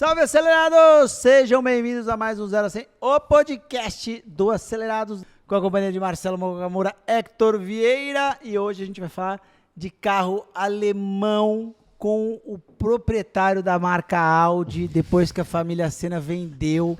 Salve, acelerados! Sejam bem-vindos a mais um 0 a 100, o podcast do Acelerados, com a companhia de Marcelo Mogamura, Hector Vieira. E hoje a gente vai falar de carro alemão com o proprietário da marca Audi. Depois que a família Senna vendeu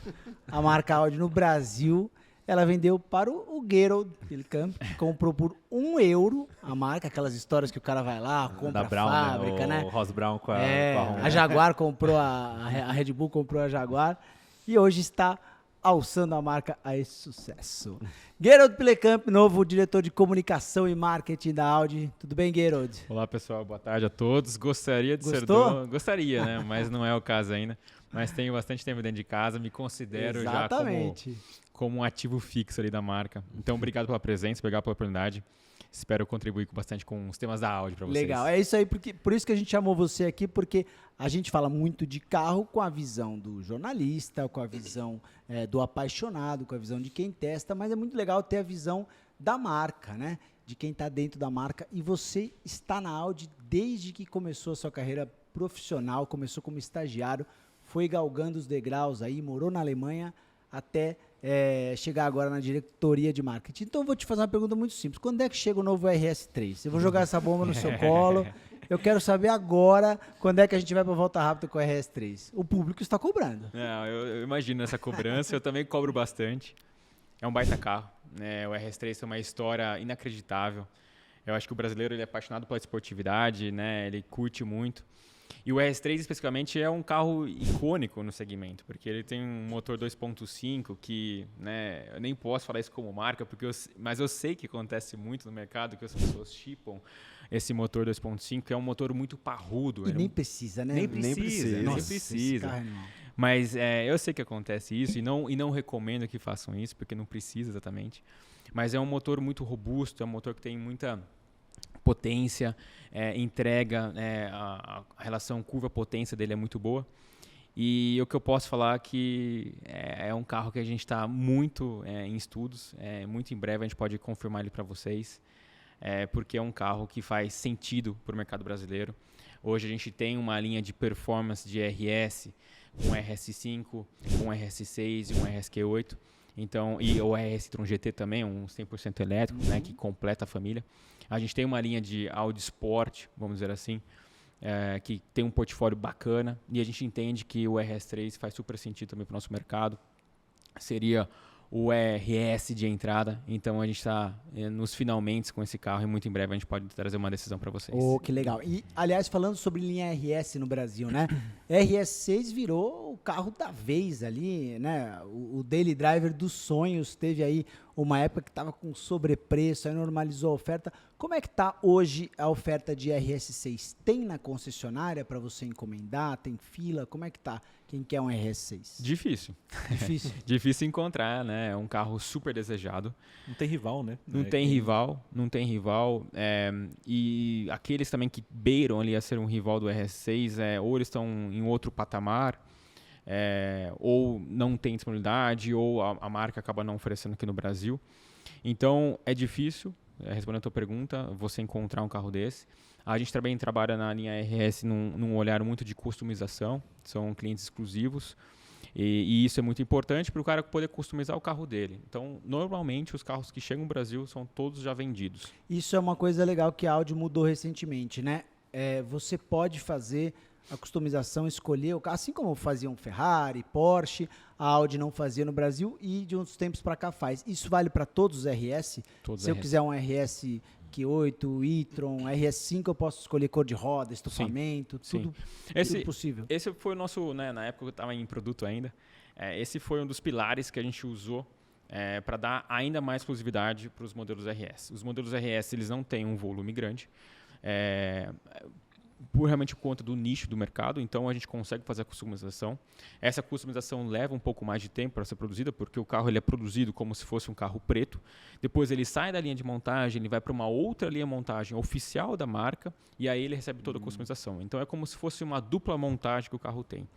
a marca Audi no Brasil, ela vendeu para o Gerold Pelekamp, que comprou por €1 a marca, aquelas histórias que o cara vai lá, compra a Brown, fábrica, né? O Ross Brown com a Honda. A Jaguar comprou, a Red Bull comprou a Jaguar e hoje está alçando a marca a esse sucesso. Gerold Pelekamp, novo diretor de comunicação e marketing da Audi. Tudo bem, Gerold? Olá, pessoal. Boa tarde a todos. Gostaria de ser Gostou? dono. Gostaria, né? Mas não é o caso ainda. Mas tenho bastante tempo dentro de casa. Me considero Exatamente. já como um ativo fixo ali da marca. Então, obrigado pela presença, obrigado pela oportunidade. Espero contribuir bastante com os temas da Audi para vocês. Legal, é isso aí, por isso que a gente chamou você aqui, porque a gente fala muito de carro com a visão do jornalista, com a visão do apaixonado, com a visão de quem testa, mas é muito legal ter a visão da marca, né? De quem está dentro da marca. E você está na Audi desde que começou a sua carreira profissional, começou como estagiário, foi galgando os degraus aí, morou na Alemanha até chegar agora na diretoria de marketing. Então eu vou te fazer uma pergunta muito simples. Quando é que chega o novo RS3? Eu vou jogar essa bomba no seu colo. Eu quero saber agora quando é que a gente vai para volta rápida com o RS3. O público está cobrando. Eu imagino essa cobrança. Eu também cobro bastante. É um baita carro, né? O RS3 tem uma história inacreditável. Eu acho que o brasileiro ele é apaixonado pela esportividade, né? Ele curte muito. E o RS3 especificamente é um carro icônico no segmento, porque ele tem um motor 2.5 que, né, eu nem posso falar isso como marca, mas eu sei que acontece muito no mercado, que as pessoas chipam esse motor 2.5, que é um motor muito parrudo. E nem precisa, né? Nem precisa. Nossa, esse carro é animal. Mas eu sei que acontece isso e não recomendo que façam isso, porque não precisa exatamente. Mas é um motor muito robusto, é um motor que tem muita potência, entrega, a relação curva-potência dele é muito boa. E o que eu posso falar é que é um carro que a gente está muito em estudos, muito em breve a gente pode confirmar ele para vocês, porque é um carro que faz sentido para o mercado brasileiro. Hoje a gente tem uma linha de performance de RS, com RS5, com RS6 e um RSQ8. Então, e o RS e-tron GT também, um 100% elétrico, né, que completa a família. A gente tem uma linha de Audi Sport, vamos dizer assim, que tem um portfólio bacana e a gente entende que o RS3 faz super sentido também para o nosso mercado. Seria o RS de entrada, então a gente está nos finalmente com esse carro e muito em breve a gente pode trazer uma decisão para vocês. Oh, que legal. E, aliás, falando sobre linha RS no Brasil, né? RS6 virou o carro da vez ali, né? O daily driver dos sonhos. Teve aí uma época que estava com sobrepreço, aí normalizou a oferta. Como é que está hoje a oferta de RS6? Tem na concessionária para você encomendar? Tem fila? Como é que tá? Quem quer um RS6? Difícil. Difícil encontrar, né? É um carro super desejado. Não tem rival, né? Não tem rival. E aqueles também que beiram ali a ser um rival do RS6, ou eles estão em outro patamar, ou não tem disponibilidade, ou a marca acaba não oferecendo aqui no Brasil. Então, é difícil, respondendo a tua pergunta, você encontrar um carro desse. A gente também trabalha na linha RS num olhar muito de customização, são clientes exclusivos, e isso é muito importante para o cara poder customizar o carro dele. Então, normalmente, os carros que chegam no Brasil são todos já vendidos. Isso é uma coisa legal que a Audi mudou recentemente, né? Você pode fazer a customização, escolher o carro, assim como faziam Ferrari, Porsche, a Audi não fazia no Brasil e de uns tempos para cá faz. Isso vale para todos os RS? Se eu quiser um RSQ8, e-tron, RS5, eu posso escolher cor de roda, estofamento, tudo possível. Esse foi o nosso, né, na época eu estava em produto ainda, esse foi um dos pilares que a gente usou para dar ainda mais exclusividade para os modelos RS. Os modelos RS eles não têm um volume grande, por realmente conta do nicho do mercado, então a gente consegue fazer a customização. Essa customização leva um pouco mais de tempo para ser produzida, porque o carro ele é produzido como se fosse um carro preto. Depois ele sai da linha de montagem, ele vai para uma outra linha de montagem oficial da marca, e aí ele recebe toda a customização. Então é como se fosse uma dupla montagem que o carro tem.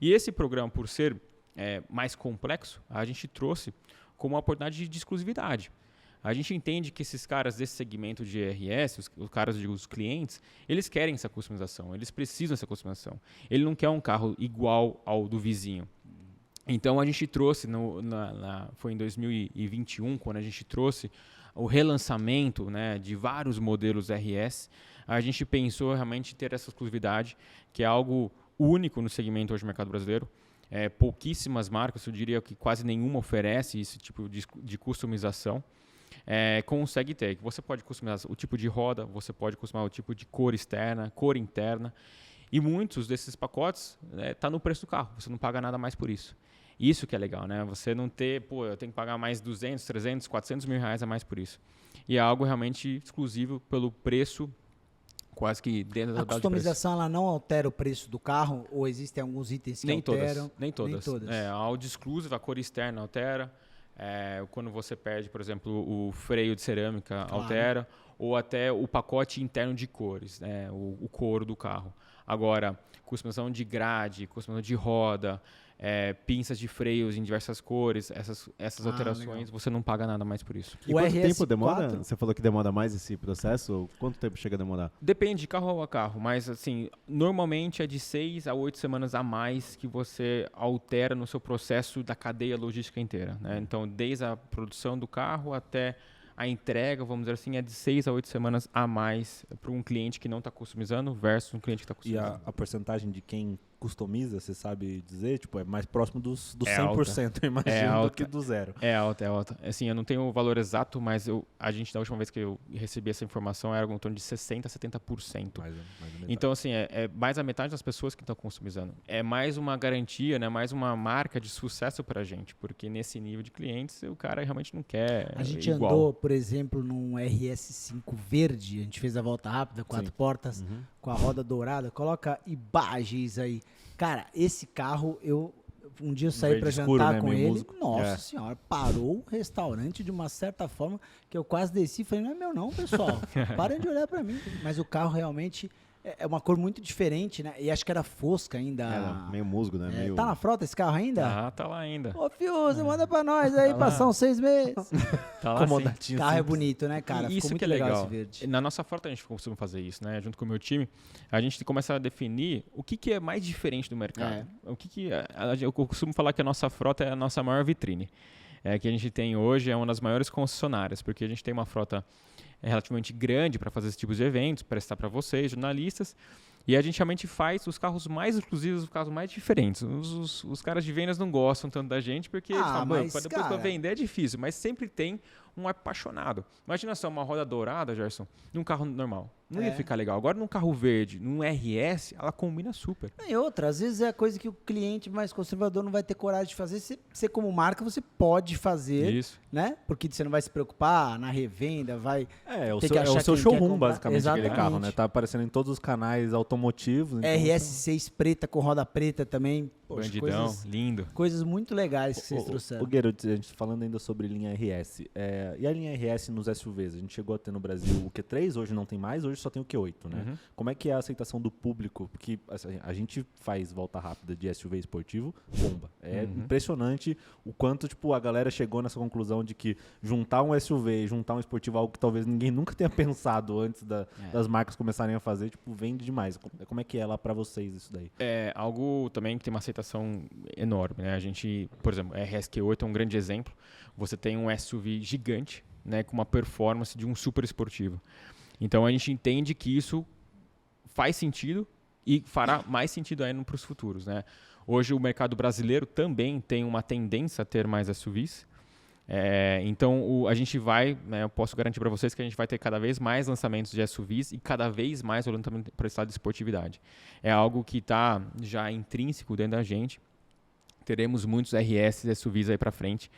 E esse programa, por ser mais complexo, a gente trouxe como uma oportunidade de exclusividade. A gente entende que esses caras desse segmento de RS, os caras, os clientes, eles querem essa customização, eles precisam dessa customização. Ele não quer um carro igual ao do vizinho. Então a gente trouxe, foi em 2021, quando a gente trouxe o relançamento, né, de vários modelos RS, a gente pensou realmente em ter essa exclusividade, que é algo único no segmento hoje do mercado brasileiro. Pouquíssimas marcas, eu diria que quase nenhuma oferece esse tipo de customização. Consegue ter. Você pode customizar o tipo de roda, você pode customizar o tipo de cor externa, cor interna. E muitos desses pacotes tá no preço do carro. Você não paga nada mais por isso. Isso que é legal, né? Você não ter, eu tenho que pagar mais 200, 300, 400 mil reais a mais por isso. E é algo realmente exclusivo pelo preço, quase que dentro da customização ela não altera o preço do carro? Ou existem alguns itens que alteram? Nem todas. A Audi Exclusive, a cor externa altera. Quando você perde, por exemplo, o freio de cerâmica, altera. Ou até o pacote interno de cores, né? O couro do carro. Agora, customização de grade, customização de roda, pinças de freios em diversas cores, essas alterações, legal. Você não paga nada mais por isso. E quanto tempo demora? Você falou que demora mais esse processo? Quanto tempo chega a demorar? Depende de carro a carro, mas assim, normalmente é de 6 a 8 semanas a mais que você altera no seu processo da cadeia logística inteira, né? Então, desde a produção do carro até a entrega, vamos dizer assim, é de 6 a 8 semanas a mais para um cliente que não está customizando versus um cliente que está customizando. E a porcentagem de quem customiza, você sabe dizer? Tipo, é mais próximo dos 100%, eu imagino, do que do zero. É alta. Assim, eu não tenho o valor exato, mas da última vez que eu recebi essa informação, era algo em torno de 60% a 70%. Mais então, assim, é mais a metade das pessoas que estão customizando. É mais uma garantia, né? Mais uma marca de sucesso para a gente, porque nesse nível de clientes, o cara realmente não quer A gente igual. andou, por exemplo, num RS5 verde, a gente fez a volta rápida, 4 portas, com a roda dourada, coloca imagens aí. Cara, esse carro, um dia eu saí para jantar, né, com ele, músico. Nossa senhora, parou o restaurante de uma certa forma que eu quase desci e falei, não é meu não, pessoal, parem de olhar para mim. Mas o carro realmente é uma cor muito diferente, né? E acho que era fosca ainda. Meio musgo, né? Meio... Tá na frota esse carro ainda? Tá lá ainda. Ô, Fiuza, manda pra nós aí, passar uns 6 meses. Tá lá sim. O carro é bonito, né, cara? Isso muito que é legal. Esse verde. Na nossa frota a gente costuma fazer isso, né? Junto com o meu time, a gente começa a definir o que é mais diferente do mercado. Eu costumo falar que a nossa frota é a nossa maior vitrine. Que a gente tem hoje é uma das maiores concessionárias, porque a gente tem uma frota relativamente grande para fazer esse tipo de eventos, prestar para vocês, jornalistas. E a gente realmente faz os carros mais exclusivos, os carros mais diferentes. Os caras de vendas não gostam tanto da gente, porque depois para vender é difícil, mas sempre tem um apaixonado. Imagina só uma roda dourada, Gerson, num carro normal. Não ia ficar legal. Agora num carro verde, num RS, ela combina super. E outra, às vezes é a coisa que o cliente mais conservador não vai ter coragem de fazer. Você como marca, você pode fazer, isso, né? Porque você não vai se preocupar na revenda, vai o seu showroom, basicamente, exatamente, aquele carro, né? Tá aparecendo em todos os canais automotivos. Então, RS6 preta com roda preta também. Poxa, bandidão, lindo. Coisas muito legais que vocês trouxeram. O Guerreiro, a gente falando ainda sobre linha RS. E a linha RS nos SUVs? A gente chegou a ter no Brasil o Q3, hoje não tem mais, hoje só tem o Q8, né? Como é que é a aceitação do público? Porque assim, a gente faz volta rápida de SUV esportivo, bomba. É impressionante o quanto tipo, a galera chegou nessa conclusão de que juntar um SUV e juntar um esportivo, algo que talvez ninguém nunca tenha pensado antes das marcas começarem a fazer, tipo, vende demais. Como é que é lá pra vocês isso daí? É algo também que tem uma aceitação enorme, né? A gente, por exemplo, RSQ8 é um grande exemplo. Você tem um SUV gigante, né, com uma performance de um super esportivo. Então a gente entende que isso faz sentido e fará mais sentido ainda para os futuros, né? Hoje o mercado brasileiro também tem uma tendência a ter mais SUVs. Então a gente vai, né, eu posso garantir para vocês que a gente vai ter cada vez mais lançamentos de SUVs e cada vez mais olhando também para o estado de esportividade. É algo que está já intrínseco dentro da gente. Teremos muitos RS e SUVs aí para frente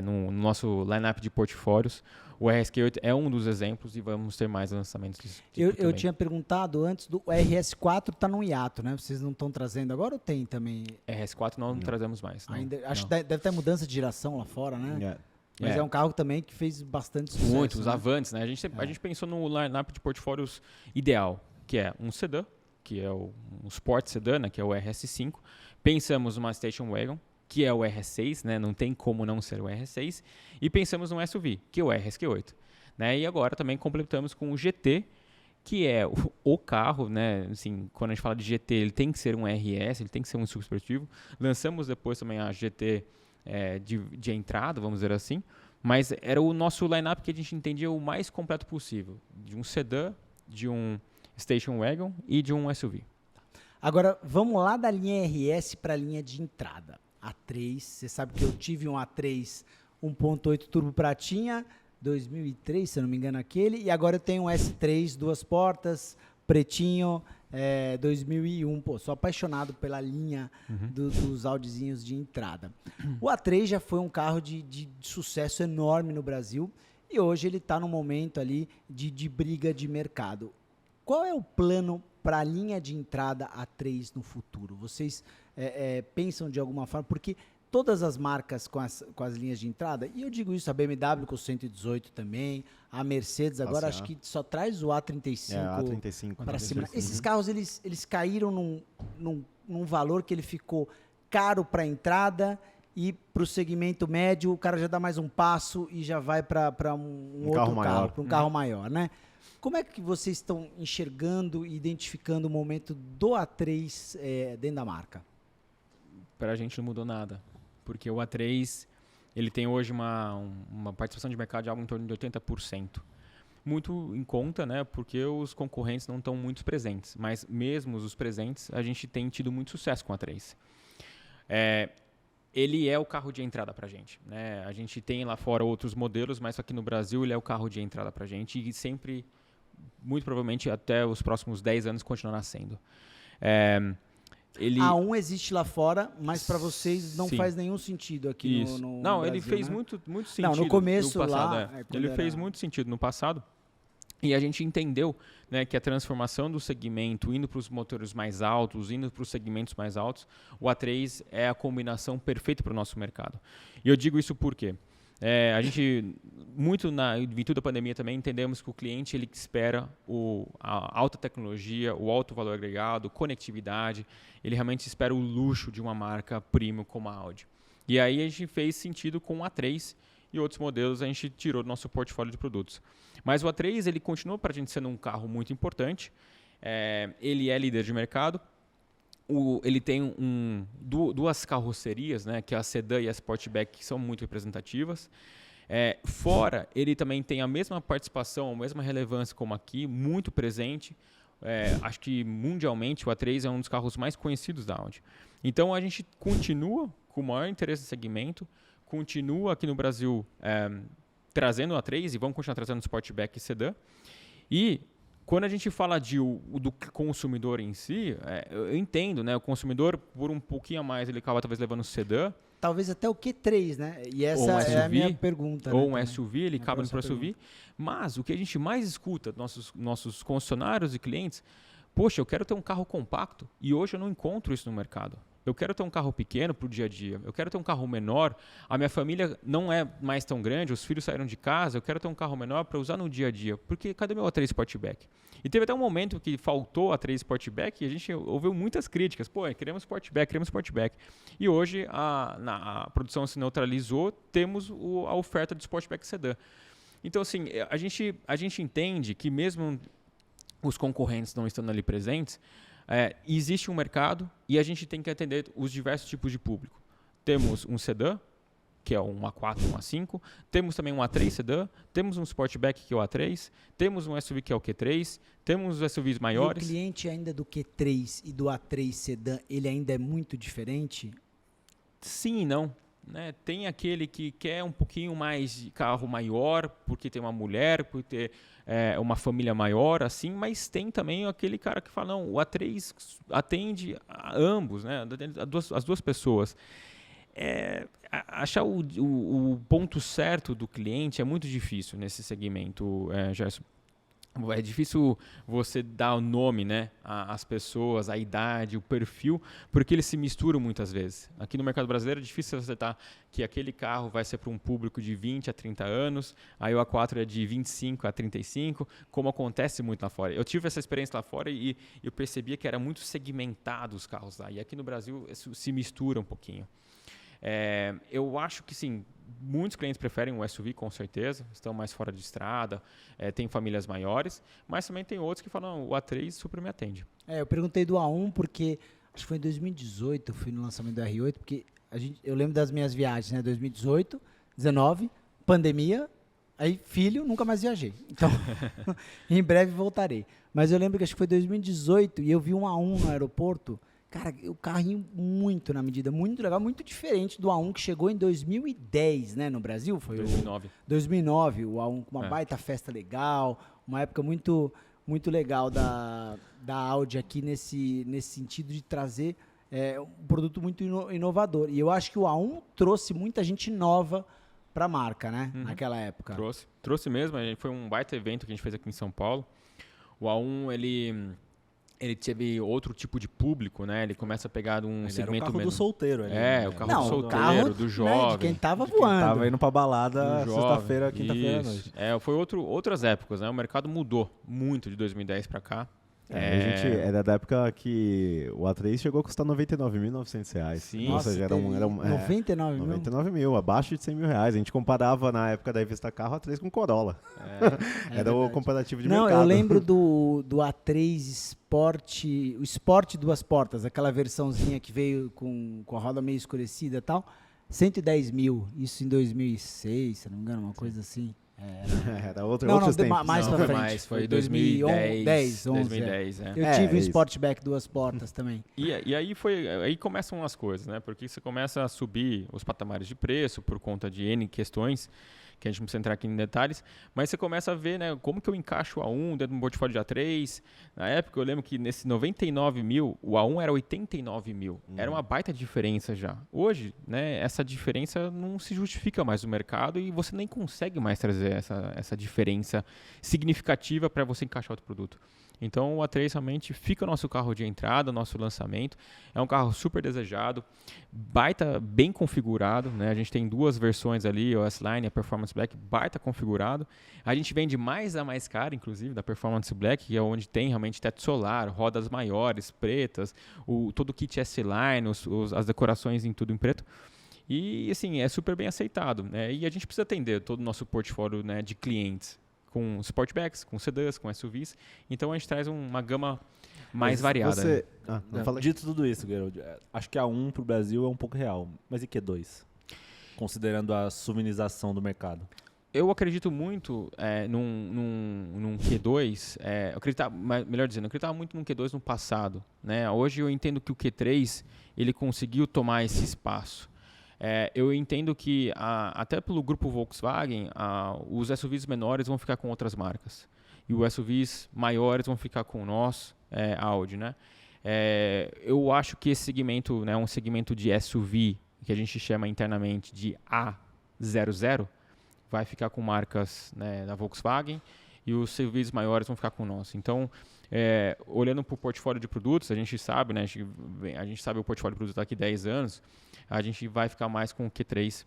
no nosso lineup de portfólios. O RSQ8 é um dos exemplos e vamos ter mais lançamentos desse tipo eu tinha perguntado antes, o RS4 está no hiato, né? Vocês não estão trazendo agora ou tem também? RS4 não trazemos mais. Não. Ainda, acho que deve ter mudança de geração lá fora, né? Mas é um carro também que fez bastante sucesso. Muito, os Avantes, né? A gente pensou no lineup de portfólios ideal, que é um sedã, que é um Sport Sedan, né? Que é o RS5. Pensamos numa Station Wagon, que é o R6, né? Não tem como não ser o R6. E pensamos no SUV, que é o RSQ8. Né? E agora também completamos com o GT, que é o carro, né? Assim, quando a gente fala de GT, ele tem que ser um RS, ele tem que ser um super esportivo. Lançamos depois também a GT de entrada, vamos dizer assim. Mas era o nosso line-up que a gente entendia o mais completo possível. De um sedã, de um station wagon e de um SUV. Agora, vamos lá da linha RS para a linha de entrada. A3, você sabe que eu tive um A3 1.8 turbo pratinha, 2003, se eu não me engano aquele, e agora eu tenho um S3, 2 portas, pretinho, 2001. Pô, sou apaixonado pela linha dos Audizinhos de entrada. O A3 já foi um carro de sucesso enorme no Brasil e hoje ele está num momento ali de briga de mercado. Qual é o plano para a linha de entrada A3 no futuro? Vocês pensam de alguma forma? Porque todas as marcas com as linhas de entrada, e eu digo isso, a BMW com o 118 também, a Mercedes agora acho que só traz o A35, para cima. Esses carros eles caíram num valor que ele ficou caro para a entrada e para o segmento médio o cara já dá mais um passo e já vai para um outro carro, para um carro maior, né? Como é que vocês estão enxergando e identificando o momento do A3 dentro da marca? Para a gente não mudou nada, porque o A3 ele tem hoje uma participação de mercado de algo em torno de 80%. Muito em conta, né, porque os concorrentes não estão muito presentes, mas mesmo os presentes, a gente tem tido muito sucesso com o A3. Ele é o carro de entrada para a gente. Né? A gente tem lá fora outros modelos, mas aqui no Brasil ele é o carro de entrada para a gente e sempre, muito provavelmente, até os próximos 10 anos continuará sendo. A1 existe lá fora, mas para vocês não faz nenhum sentido aqui no Não, Brasil, ele fez né? muito sentido no começo no passado. lá. Ele fez muito sentido no passado. E a gente entendeu, né, que a transformação do segmento, indo para os motores mais altos, indo para os segmentos mais altos, o A3 é a combinação perfeita para o nosso mercado. E eu digo isso porque a gente, muito na virtude da pandemia também, entendemos que o cliente ele espera a alta tecnologia, o alto valor agregado, conectividade, ele realmente espera o luxo de uma marca premium como a Audi. E aí a gente fez sentido com o A3 e outros modelos a gente tirou do nosso portfólio de produtos. Mas o A3 ele continua para a gente sendo um carro muito importante, ele é líder de mercado, ele tem duas carrocerias, né, que é a sedã e a Sportback, que são muito representativas. Fora, ele também tem a mesma participação, a mesma relevância como aqui, muito presente. Acho que mundialmente o A3 é um dos carros mais conhecidos da Audi. Então a gente continua com o maior interesse no segmento, continua aqui no Brasil trazendo o A3 e vamos continuar trazendo o Sportback e sedã. E quando a gente fala do consumidor em si, eu entendo, né? O consumidor, por um pouquinho a mais, ele acaba talvez levando o sedã. Talvez até o Q3, né? E essa SUV, é a minha pergunta. Ou né, um SUV, ele cabe no SUV. Mas o que a gente mais escuta dos nossos concessionários e clientes, poxa, eu quero ter um carro compacto e hoje eu não encontro isso no mercado. Eu quero ter um carro pequeno para o dia a dia. Eu quero ter um carro menor. A minha família não é mais tão grande. Os filhos saíram de casa. Eu quero ter um carro menor para usar no dia a dia. Porque cadê meu A3 Sportback? E teve até um momento que faltou a A3 Sportback e a gente ouviu muitas críticas. Pô, queremos Sportback. E hoje a produção se neutralizou. Temos a oferta de Sportback sedã. Então, assim, a gente entende que mesmo os concorrentes não estando ali presentes, existe um mercado e a gente tem que atender os diversos tipos de público. Temos um sedã, que é um A4, um A5. Temos também um A3 sedã. Temos um Sportback, que é o A3. Temos um SUV, que é o Q3. Temos os SUVs maiores. E o cliente ainda do Q3 e do A3 sedã, ele ainda é muito diferente? Sim e não. Né? Tem aquele que quer um pouquinho mais de carro maior, porque tem uma mulher, por ter uma família maior, assim, mas tem também aquele cara que fala, não, o A3 atende a ambos, né? As duas pessoas. Achar o ponto certo do cliente é muito difícil nesse segmento, Gerson. É difícil você dar o nome, né, às pessoas, a idade, o perfil, porque eles se misturam muitas vezes. Aqui no mercado brasileiro é difícil acertar que aquele carro vai ser para um público de 20 a 30 anos, aí o A4 é de 25 a 35, como acontece muito lá fora. Eu tive essa experiência lá fora e eu percebia que era muito segmentado os carros lá, e aqui no Brasil isso se mistura um pouquinho. Eu acho que sim, muitos clientes preferem o SUV, com certeza, estão mais fora de estrada, tem famílias maiores, mas também tem outros que falam, o A3 super me atende. Eu perguntei do A1 porque, acho que foi em 2018, eu fui no lançamento do R8, porque eu lembro das minhas viagens, né? 2018, 19, pandemia, aí filho, nunca mais viajei. Então, em breve voltarei. Mas eu lembro que acho que foi 2018 e eu vi um A1 no aeroporto. Cara, o carrinho muito na medida, muito legal, muito diferente do A1 que chegou em 2010, né, no Brasil. Foi 2009, o A1 com uma baita festa legal, uma época muito, muito legal da Audi aqui nesse sentido de trazer um produto muito inovador. E eu acho que o A1 trouxe muita gente nova para a marca, né, naquela época. Trouxe mesmo, foi um baita evento que a gente fez aqui em São Paulo. O A1, ele teve outro tipo de público, né? Ele começa a pegar segmento era o carro menos... do solteiro. Ali, o carro do solteiro, carro, do jovem. Né, de quem tava voando. Tava indo pra balada sexta-feira, quinta-feira à noite. Foi outras épocas, né? O mercado mudou muito de 2010 para cá. Era da época que o A3 chegou a custar R$ 99.900. Sim. Ou seja, era 99 mil, abaixo de R$ 100.000. A gente comparava na época da revista Carro A3 com Corolla. Era o comparativo de mercado. Eu lembro do A3 Sport, o Sport duas portas, aquela versãozinha que veio com a roda meio escurecida e tal, 110 mil, isso em 2006, se não me engano, uma coisa assim. Era outros tempos. Mais pra frente. Foi 2010. 2010, Eu tive um Sportback duas portas também. E aí começam as coisas, né? Porque você começa a subir os patamares de preço por conta de N questões, que a gente não precisa entrar aqui em detalhes, mas você começa a ver, né, como que eu encaixo o A1 dentro do portfólio de A3. Na época, eu lembro que nesse 99 mil, o A1 era 89 mil. Era uma baita diferença já. Hoje, né, essa diferença não se justifica mais no mercado e você nem consegue mais trazer essa diferença significativa para você encaixar outro produto. Então, o A3 realmente fica o nosso carro de entrada, nosso lançamento. É um carro super desejado, baita, bem configurado, né? A gente tem duas versões ali, o S-Line e a Performance Black, baita configurado. A gente vende mais a mais cara, inclusive, da Performance Black, que é onde tem realmente teto solar, rodas maiores, pretas, todo o kit S-Line, as decorações em tudo em preto. E, assim, é super bem aceitado, né? E a gente precisa atender todo o nosso portfólio, né, de clientes, com Sportbacks, com sedãs, com SUVs. Então a gente traz uma gama mais variada. Dito tudo isso, Gerald, acho que a A1 pro Brasil é um pouco real. Mas e Q2? Considerando a suminização do mercado. Eu acredito muito num Q2. Eu acreditava muito num Q2 no passado, né? Hoje eu entendo que o Q3 ele conseguiu tomar esse espaço. Eu entendo que, até pelo grupo Volkswagen, os SUVs menores vão ficar com outras marcas. E os SUVs maiores vão ficar com nós, Audi, né? Eu acho que esse segmento, né, um segmento de SUV, que a gente chama internamente de A00, vai ficar com marcas, né, da Volkswagen, e os SUVs maiores vão ficar com nós. Então, olhando para o portfólio de produtos, a gente sabe, né, a gente sabe o portfólio de produtos daqui a 10 anos, a gente vai ficar mais com o Q3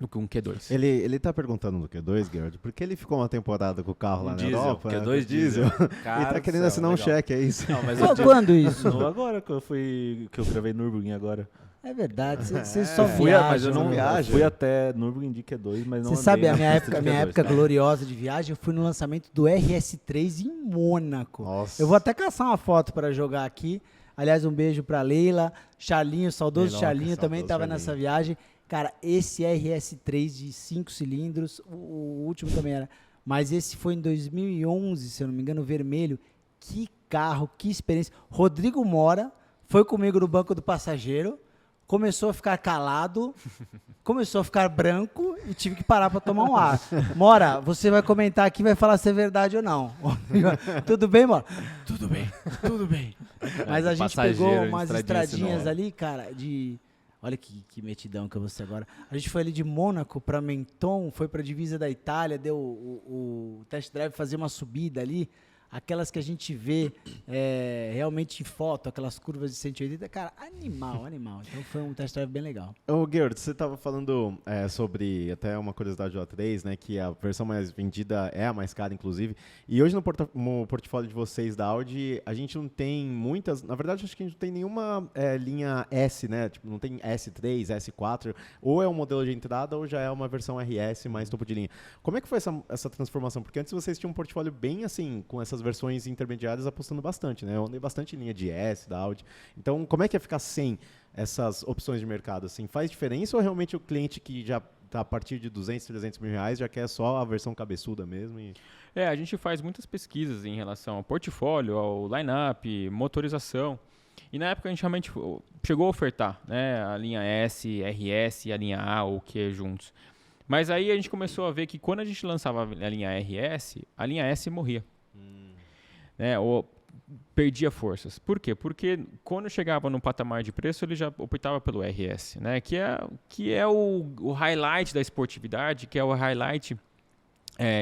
do que um Q2. Ele tá perguntando do Q2, Gerald, porque ele ficou uma temporada com o carro lá na Europa. Q2 diesel. Cara, e tá querendo assinar um cheque, é isso? Não, mas quando isso? Agora que eu gravei Nürburgring agora. É verdade, você só viaja. Mas eu não viajo. Fui até Nürburgring de Q2, mas não. Você sabe, a minha época gloriosa de viagem, eu fui no lançamento do RS3 em Mônaco. Nossa. Eu vou até caçar uma foto para jogar aqui. Aliás, um beijo para Leila, Charlinho, saudoso Charlinho, também estava nessa viagem. Cara, esse RS3 de 5 cilindros, o último também era, mas esse foi em 2011, se eu não me engano, vermelho. Que carro, que experiência. Rodrigo Mora foi comigo no banco do passageiro, começou a ficar calado, começou a ficar branco e tive que parar para tomar um ar. Mora, você vai comentar aqui, vai falar se é verdade ou não. Tudo bem, Mora? Tudo bem. Mas a gente pegou umas estradinhas ali, cara, olha que metidão que eu vou ser agora. A gente foi ali de Mônaco para Menton, foi para a divisa da Itália, deu o test drive, fazer uma subida ali. aquelas que a gente vê realmente em foto, aquelas curvas de 180, cara, animal. Então foi um test drive bem legal. Ô, Gerd, você estava falando sobre, até uma curiosidade do A3, né, que a versão mais vendida é a mais cara, inclusive, e hoje no portfólio de vocês da Audi, a gente não tem muitas, na verdade acho que a gente não tem nenhuma linha S, né, tipo, não tem S3, S4, ou é um modelo de entrada ou já é uma versão RS mais topo de linha. Como é que foi essa transformação? Porque antes vocês tinham um portfólio bem assim, com essas versões intermediárias apostando bastante, né, eu andei bastante em linha de S da Audi, então como é que é ficar sem essas opções de mercado, assim, faz diferença ou realmente o cliente que já está a partir de 200, 300 mil reais já quer só a versão cabeçuda mesmo? A gente faz muitas pesquisas em relação ao portfólio, ao line-up, motorização, e na época a gente realmente chegou a ofertar, né, a linha S, RS e a linha A ou Q juntos. Mas aí a gente começou a ver que quando a gente lançava a linha RS, a linha S morria. Né, ou perdia forças. Por quê? Porque quando chegava no patamar de preço, ele já optava pelo RS, né? Que é o highlight da esportividade, que é o highlight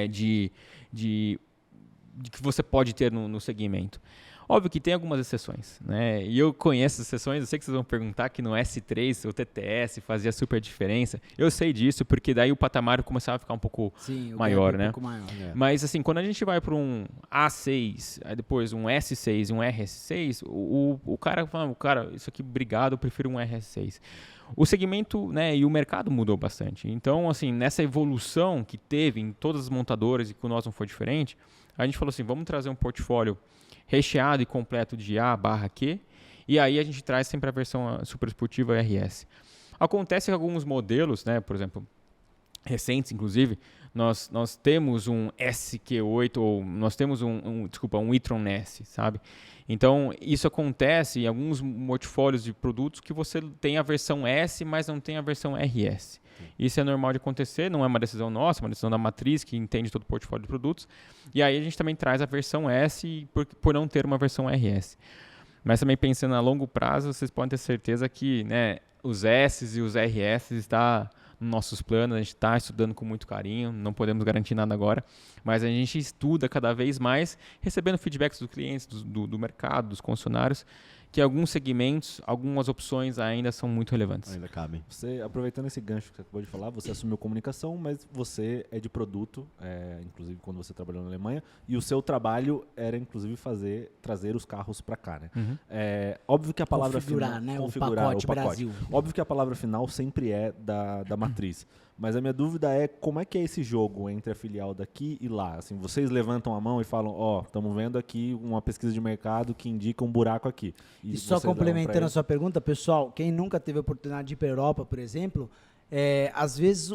de que você pode ter no segmento. Óbvio que tem algumas exceções, né? E eu conheço as exceções, eu sei que vocês vão perguntar que no S3 o TTS fazia super diferença. Eu sei disso, porque daí o patamar começava a ficar um pouco maior, né? Mas assim, quando a gente vai para um A6, aí depois um S6 e um RS6, o cara fala, cara, isso aqui, obrigado, eu prefiro um RS6. O segmento, né, e o mercado mudou bastante. Então, assim, nessa evolução que teve em todas as montadoras e com nós não foi diferente, a gente falou assim, vamos trazer um portfólio recheado e completo de A/Q, e aí a gente traz sempre a versão super esportiva RS. Acontece que alguns modelos, né, por exemplo, recentes inclusive, nós temos um SQ8 ou nós temos um e-tron S, sabe? Então, isso acontece em alguns portfólios de produtos que você tem a versão S, mas não tem a versão RS. Isso é normal de acontecer, não é uma decisão nossa, é uma decisão da matriz que entende todo o portfólio de produtos. E aí a gente também traz a versão S por não ter uma versão RS. Mas também pensando a longo prazo, vocês podem ter certeza que, né, os S e os RS estão nos nossos planos, a gente está estudando com muito carinho, não podemos garantir nada agora, mas a gente estuda cada vez mais, recebendo feedbacks dos clientes, do mercado, dos concessionários, que alguns segmentos, algumas opções ainda são muito relevantes. Ainda cabem. Você, aproveitando esse gancho que você acabou de falar, você assumiu comunicação, mas você é de produto, inclusive quando você trabalhou na Alemanha, e o seu trabalho era, inclusive, trazer os carros para cá, né? Uhum. Óbvio que a palavra configurar, final... Né? Configurar o pacote Brasil. Óbvio que a palavra final sempre é da matriz. Mas a minha dúvida é como é que é esse jogo entre a filial daqui e lá? Assim, vocês levantam a mão e falam, estamos vendo aqui uma pesquisa de mercado que indica um buraco aqui. E só complementando a sua pergunta, pessoal, quem nunca teve a oportunidade de ir para a Europa, por exemplo, às vezes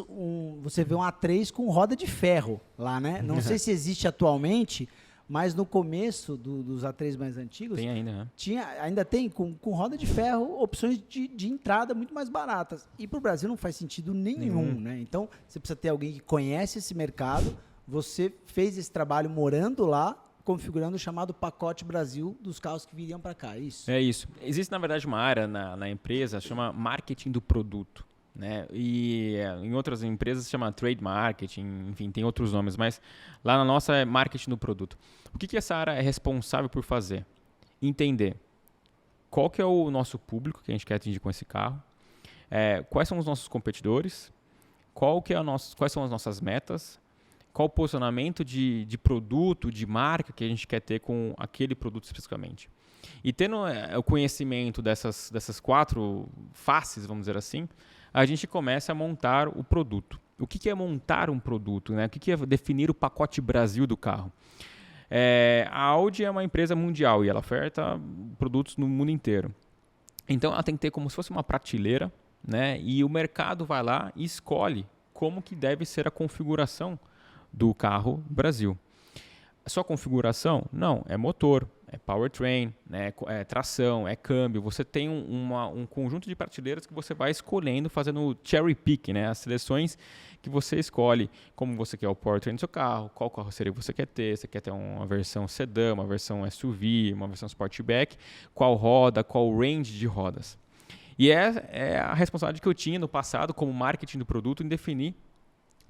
você vê um A3 com roda de ferro lá, né? Não sei se existe atualmente, mas no começo dos A3 mais antigos... Tem ainda, né? Ainda tem, com roda de ferro, opções de entrada muito mais baratas. E para o Brasil não faz sentido nenhum, né? Então, você precisa ter alguém que conhece esse mercado. Você fez esse trabalho morando lá, configurando o chamado pacote Brasil dos carros que viriam para cá, é isso? É isso. Existe, na verdade, uma área na empresa, chama marketing do produto. Né? E em outras empresas se chama trade marketing, enfim, tem outros nomes, mas lá na nossa é marketing do produto. O que essa área é responsável por fazer? Entender qual que é o nosso público que a gente quer atingir com esse carro, quais são os nossos competidores, quais são as nossas metas, qual o posicionamento de produto, de marca que a gente quer ter com aquele produto especificamente. E tendo o conhecimento dessas 4 faces, vamos dizer assim, a gente começa a montar o produto. O que é montar um produto? Né? O que é definir o pacote Brasil do carro? A Audi é uma empresa mundial e ela oferta produtos no mundo inteiro. Então ela tem que ter como se fosse uma prateleira, né? E o mercado vai lá e escolhe como que deve ser a configuração do carro Brasil. Só configuração? Não, é motor, é powertrain, né, é tração, é câmbio. Você tem um conjunto de prateleiras que você vai escolhendo, fazendo cherry pick, né, as seleções que você escolhe, como você quer o powertrain do seu carro, qual carroceria você quer ter uma versão sedã, uma versão SUV, uma versão Sportback, qual roda, qual range de rodas. E é a responsabilidade que eu tinha no passado como marketing do produto em definir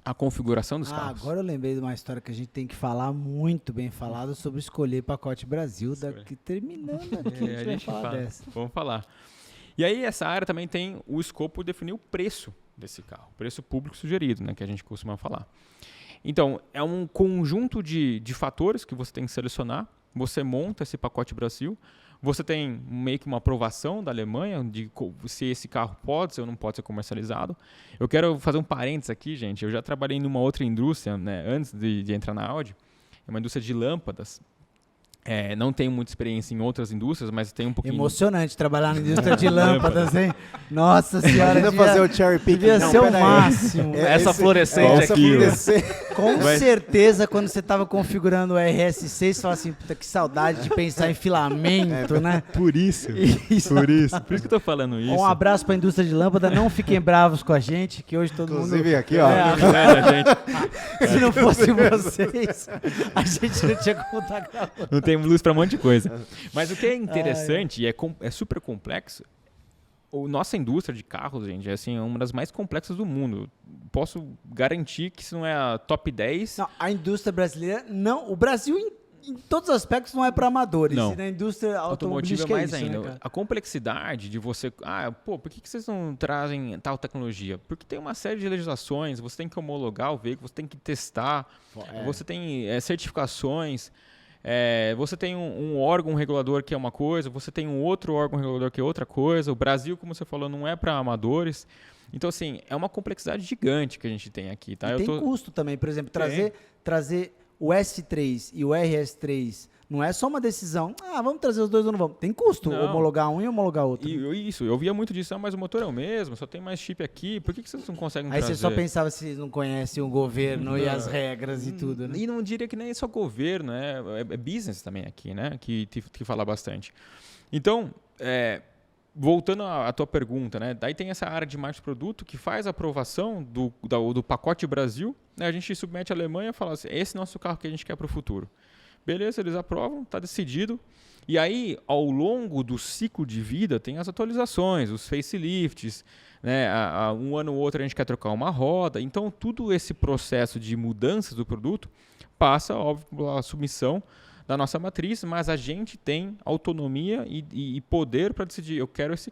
a configuração dos carros. Agora eu lembrei de uma história que a gente tem que falar muito bem falado sobre escolher pacote Brasil. Daqui, terminando aqui, a gente vai falar dessa. Vamos falar. E aí essa área também tem o escopo de definir o preço desse carro, o preço público sugerido, né, que a gente costuma falar. Então, é um conjunto de fatores que você tem que selecionar. Você monta esse pacote Brasil. Você tem meio que uma aprovação da Alemanha de se esse carro pode ser ou não pode ser comercializado. Eu quero fazer um parênteses aqui, gente. Eu já trabalhei numa outra indústria, né, antes de entrar na Audi. É uma indústria de lâmpadas. Não tenho muita experiência em outras indústrias, mas tenho um pouquinho... Emocionante trabalhar na indústria de lâmpadas, hein? Nossa senhora. Imagina fazer o cherry picking. Devia ser o máximo. Essa fluorescente aqui. Com certeza, quando você estava configurando o RS6, você fala assim, puta, que saudade de pensar em filamento, né? Por isso. Por isso que eu tô falando isso. Um abraço para a indústria de lâmpada. Não fiquem bravos com a gente, que hoje todo Inclusive, mundo... aqui, ó. Se não fosse vocês, a gente não tinha como estar gravando. Não tem luz para um monte de coisa. Mas o que é interessante e é super complexo, nossa indústria de carros, gente, é uma das mais complexas do mundo. Posso garantir que se não é a top 10... Não, a indústria brasileira, não. O Brasil, em todos os aspectos, não é para amadores. Não. E na indústria automotiva automobilística mais é isso, ainda. né, cara? A complexidade de você... por que vocês não trazem tal tecnologia? Porque tem uma série de legislações, você tem que homologar o veículo, você tem que testar, você tem certificações... você tem um órgão regulador que é uma coisa, você tem um outro órgão regulador que é outra coisa. O Brasil, como você falou, não é para amadores. Então, assim, é uma complexidade gigante que a gente tem aqui. Tá? E tem custo também. Por exemplo, trazer o S3 e o RS3 não é só uma decisão, vamos trazer os dois ou não vamos. Tem custo homologar um e homologar outro. Eu via muito disso, mas o motor é o mesmo, só tem mais chip aqui, por que vocês não conseguem trazer? Aí você só pensava se não conhece o governo e as regras e tudo, né? E não diria que nem só governo, é business também aqui, né? Que fala bastante. Então, voltando à tua pergunta, né? Daí tem essa área de marketing de produto que faz a aprovação do pacote Brasil, né? A gente submete à Alemanha e fala assim, esse é nosso carro que a gente quer para o futuro. Beleza, eles aprovam, está decidido. E aí, ao longo do ciclo de vida, tem as atualizações, os facelifts, né? Um ano ou outro a gente quer trocar uma roda. Então, todo esse processo de mudanças do produto passa, óbvio, pela submissão da nossa matriz, mas a gente tem autonomia e poder para decidir, eu quero esse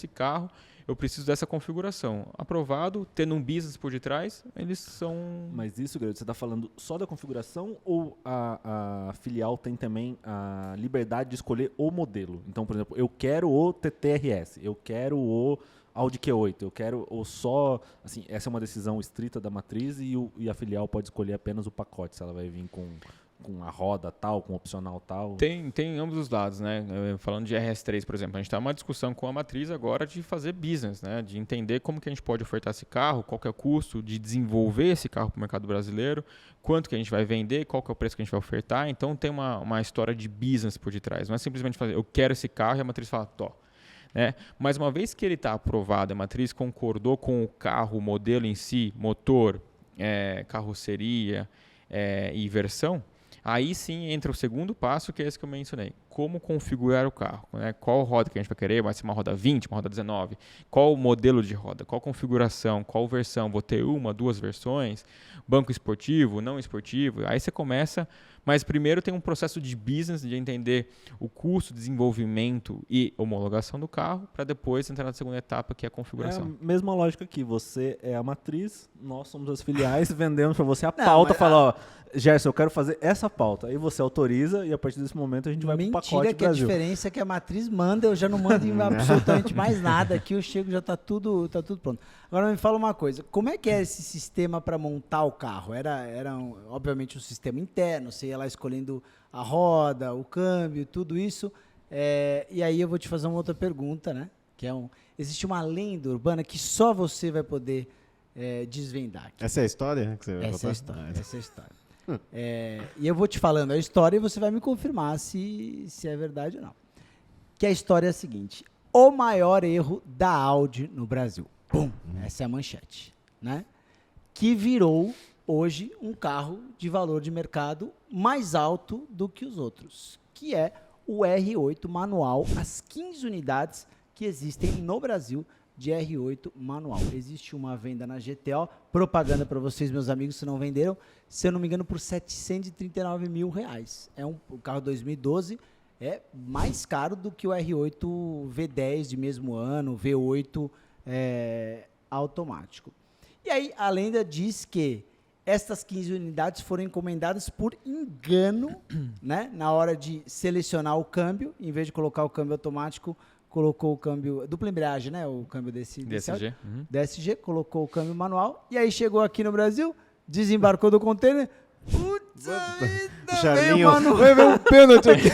carro, eu preciso dessa configuração. Aprovado, tendo um business por detrás, eles são... Mas isso, Guilherme, você está falando só da configuração ou a filial tem também a liberdade de escolher o modelo? Então, por exemplo, eu quero o TT-RS, eu quero o Audi Q8, eu quero ou só... Assim, essa é uma decisão estrita da matriz e a filial pode escolher apenas o pacote, se ela vai vir com a roda tal, com opcional tal? Tem ambos os lados, né? Falando de RS3, por exemplo, a gente está numa discussão com a matriz agora de fazer business, né? De entender como que a gente pode ofertar esse carro, qual que é o custo de desenvolver esse carro para o mercado brasileiro, quanto que a gente vai vender, qual que é o preço que a gente vai ofertar. Então tem uma história de business por detrás. Não é simplesmente fazer, eu quero esse carro e a matriz fala, né? Mas uma vez que ele está aprovado, a matriz concordou com o carro, o modelo em si, motor, carroceria e versão, aí sim entra o segundo passo, que é esse que eu mencionei. Como configurar o carro, né? Qual roda que a gente vai querer? Vai ser uma roda 20, uma roda 19? Qual o modelo de roda? Qual configuração? Qual versão? Vou ter duas versões? Banco esportivo, não esportivo? Aí você começa... Mas primeiro tem um processo de business, de entender o custo, desenvolvimento e homologação do carro, para depois entrar na segunda etapa, que é a configuração. É a mesma lógica aqui. Você é a matriz, nós somos as filiais, vendemos para você a pauta, fala, Gerson, eu quero fazer essa pauta. Aí você autoriza e a partir desse momento a gente vai pro pacote Brasil. Mentira, que a diferença é que a matriz manda, eu já não mando em absolutamente mais nada. Aqui eu chego, já tá tudo pronto. Agora me fala uma coisa, como é que é esse sistema para montar o carro? Era obviamente um sistema interno, você ia lá escolhendo a roda, o câmbio, tudo isso. E aí eu vou te fazer uma outra pergunta, né? Que existe uma lenda urbana que só você vai poder desvendar aqui. Essa é a história que você vai Essa é a história. E eu vou te falando a história e você vai me confirmar se é verdade ou não. Que a história é a seguinte: o maior erro da Audi no Brasil. Pum! Essa é a manchete, né? Que virou hoje um carro de valor de mercado mais alto do que os outros, que é o R8 manual, as 15 unidades que existem no Brasil de R8 manual. Existe uma venda na GTO, propaganda para vocês, meus amigos, se não venderam, se eu não me engano, por R$739 mil. O carro 2012 é mais caro do que o R8 V10 de mesmo ano, V8 automático. E aí, a lenda diz que estas 15 unidades foram encomendadas por engano, né? Na hora de selecionar o câmbio, em vez de colocar o câmbio automático, colocou o câmbio, dupla embreagem, né? O câmbio DSG. DSG, colocou o câmbio manual, e aí chegou aqui no Brasil, desembarcou do container, putz, Charlinho. veio um pênalti aqui.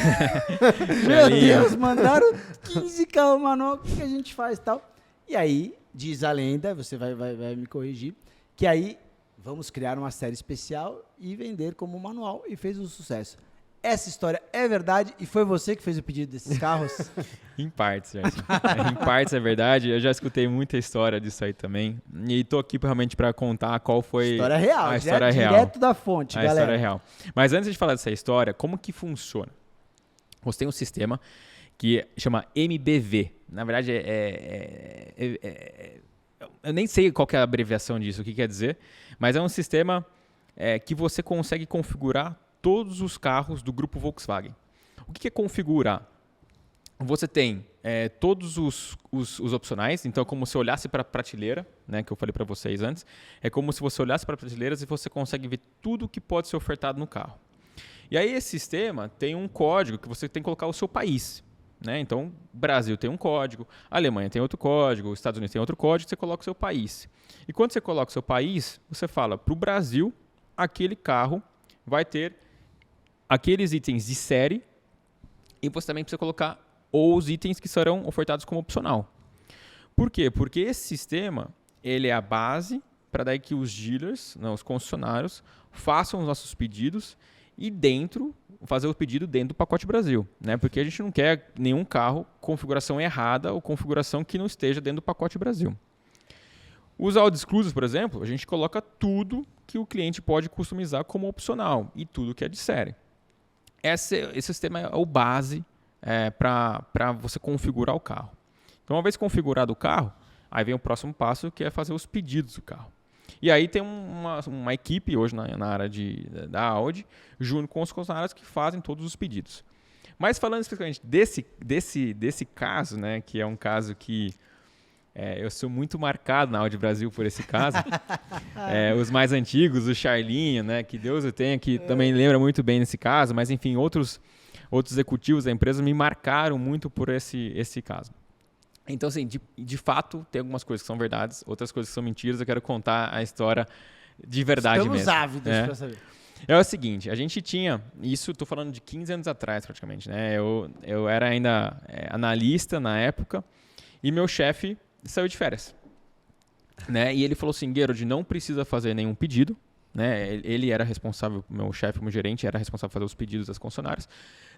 Meu Charlinho. Deus, mandaram 15 carros manual, o que a gente faz e tal? E aí, diz a lenda, você vai me corrigir, que aí vamos criar uma série especial e vender como manual, e fez um sucesso. Essa história é verdade e foi você que fez o pedido desses carros? Em partes, Gerson. Em partes é verdade. Eu já escutei muita história disso aí também. E tô aqui realmente para contar qual foi História real, a história real. Direto da fonte, A galera. história real. Mas antes de falar dessa história, como que funciona? Você tem um sistema que chama MBV. Na verdade, eu nem sei qual que é a abreviação disso, o que quer dizer, mas é um sistema que você consegue configurar todos os carros do grupo Volkswagen. O que é configurar? Você tem todos os opcionais, então é como se olhasse para a prateleira, né, que eu falei para vocês antes, é como se você olhasse para prateleiras e você consegue ver tudo que pode ser ofertado no carro. E aí esse sistema tem um código que você tem que colocar o seu país. Né? Então, Brasil tem um código, a Alemanha tem outro código, os Estados Unidos tem outro código, você coloca o seu país. E quando você coloca o seu país, você fala para o Brasil, aquele carro vai ter aqueles itens de série e você também precisa colocar os itens que serão ofertados como opcional. Por quê? Porque esse sistema ele é a base para daí que os dealers, não, os concessionários, façam os nossos pedidos e fazer o pedido dentro do pacote Brasil. Né? Porque a gente não quer nenhum carro configuração errada ou configuração que não esteja dentro do pacote Brasil. Os Audi Exclusives, por exemplo, a gente coloca tudo que o cliente pode customizar como opcional e tudo que é de série. Esse sistema é o base para você configurar o carro. Então, uma vez configurado o carro, aí vem o próximo passo, que é fazer os pedidos do carro. E aí tem uma equipe hoje na área da Audi, junto com os concessionários que fazem todos os pedidos. Mas falando especificamente desse caso, né, que é um caso que eu sou muito marcado na Audi Brasil por esse caso. Os mais antigos, o Charlinho, né, que Deus o tenha, que também lembra muito bem desse caso, mas enfim, outros executivos da empresa me marcaram muito por esse caso. Então, assim, de fato, tem algumas coisas que são verdades, outras coisas que são mentiras. Eu quero contar a história de verdade mesmo. Estamos ávidos para saber. É o seguinte, a gente tinha, isso estou falando de 15 anos atrás praticamente, né? Eu era ainda analista na época e meu chefe saiu de férias. Né? E ele falou assim, Gerald, não precisa fazer nenhum pedido. Né? Ele era responsável, meu chefe, meu gerente, era responsável por fazer os pedidos das concessionárias.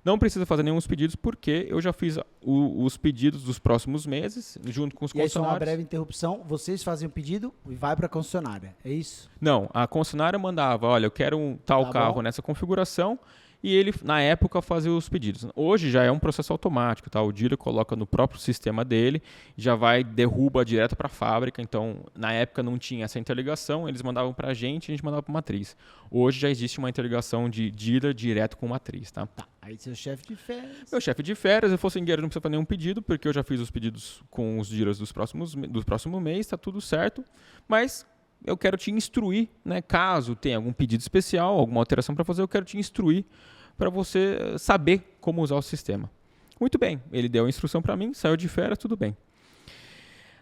Não precisa fazer nenhum pedidos porque eu já fiz os pedidos dos próximos meses junto com os concessionários. E aí, só uma breve interrupção, vocês fazem o pedido e vai para a concessionária, é isso? Não, a concessionária mandava, olha, eu quero um tal carro nessa configuração e ele, na época, fazia os pedidos. Hoje já é um processo automático, tá? O dealer coloca no próprio sistema dele, já derruba direto para a fábrica. Então, na época não tinha essa interligação, eles mandavam para a gente mandava para a matriz. Hoje já existe uma interligação de dealer direto com matriz, tá? Aí seu chefe de férias. Meu chefe de férias, eu falei assim, Guerreiro, não precisa fazer nenhum pedido, porque eu já fiz os pedidos com os dealers do próximo mês, tá tudo certo, mas eu quero te instruir, né? Caso tenha algum pedido especial, alguma alteração para fazer, eu quero te instruir para você saber como usar o sistema. Muito bem, ele deu a instrução para mim, saiu de férias, tudo bem.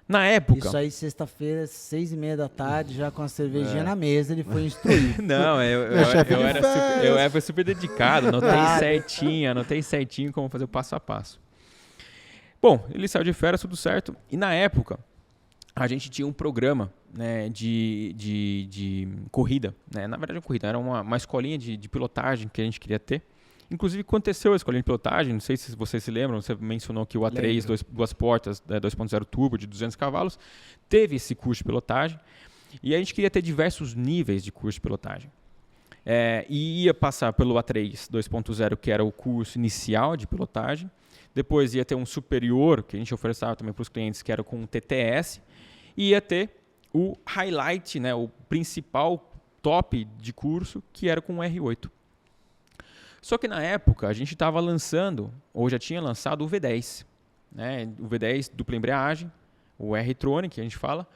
Na época... Isso aí, sexta-feira, 6h30 da tarde, já com a cervejinha na mesa, ele foi instruir. Não, eu era super dedicado, anotei certinho como fazer o passo a passo. Bom, ele saiu de férias, tudo certo, e na época a gente tinha um programa, né, de corrida, né? Na verdade, uma corrida era uma escolinha de pilotagem que a gente queria ter. Inclusive, aconteceu a escolinha de pilotagem, não sei se vocês se lembram, você mencionou que o A3, duas portas, 2.0 turbo de 200 cavalos, teve esse curso de pilotagem, e a gente queria ter diversos níveis de curso de pilotagem. E ia passar pelo A3 2.0, que era o curso inicial de pilotagem. Depois ia ter um superior, que a gente oferecia também para os clientes, que era com o TTS. E ia ter o highlight, né, o principal top de curso, que era com o R8. Só que na época a gente estava lançando, ou já tinha lançado o V10. Né, o V10 dupla embreagem, o R-Tronic, que a gente fala.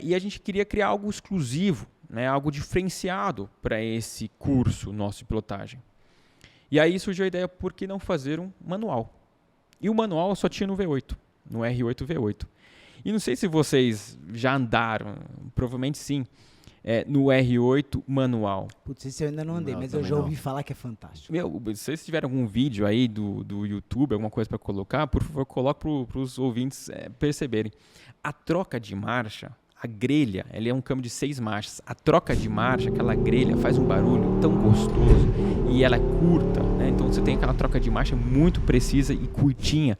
E a gente queria criar algo exclusivo, né, algo diferenciado para esse curso nosso de pilotagem. E aí surgiu a ideia, por que não fazer um manual? E o manual só tinha no V8, no R8 V8. E não sei se vocês já andaram, provavelmente sim, no R8 manual. Putz, esse eu ainda não andei, Não, mas eu também já não. ouvi falar que é fantástico. Se vocês tiverem algum vídeo aí do YouTube, alguma coisa para colocar, por favor, coloque para os ouvintes perceberem. A troca de marcha, a grelha, ele é um câmbio de 6 marchas. A troca de marcha, aquela grelha, faz um barulho tão gostoso e ela é curta, né? Então você tem aquela troca de marcha muito precisa e curtinha.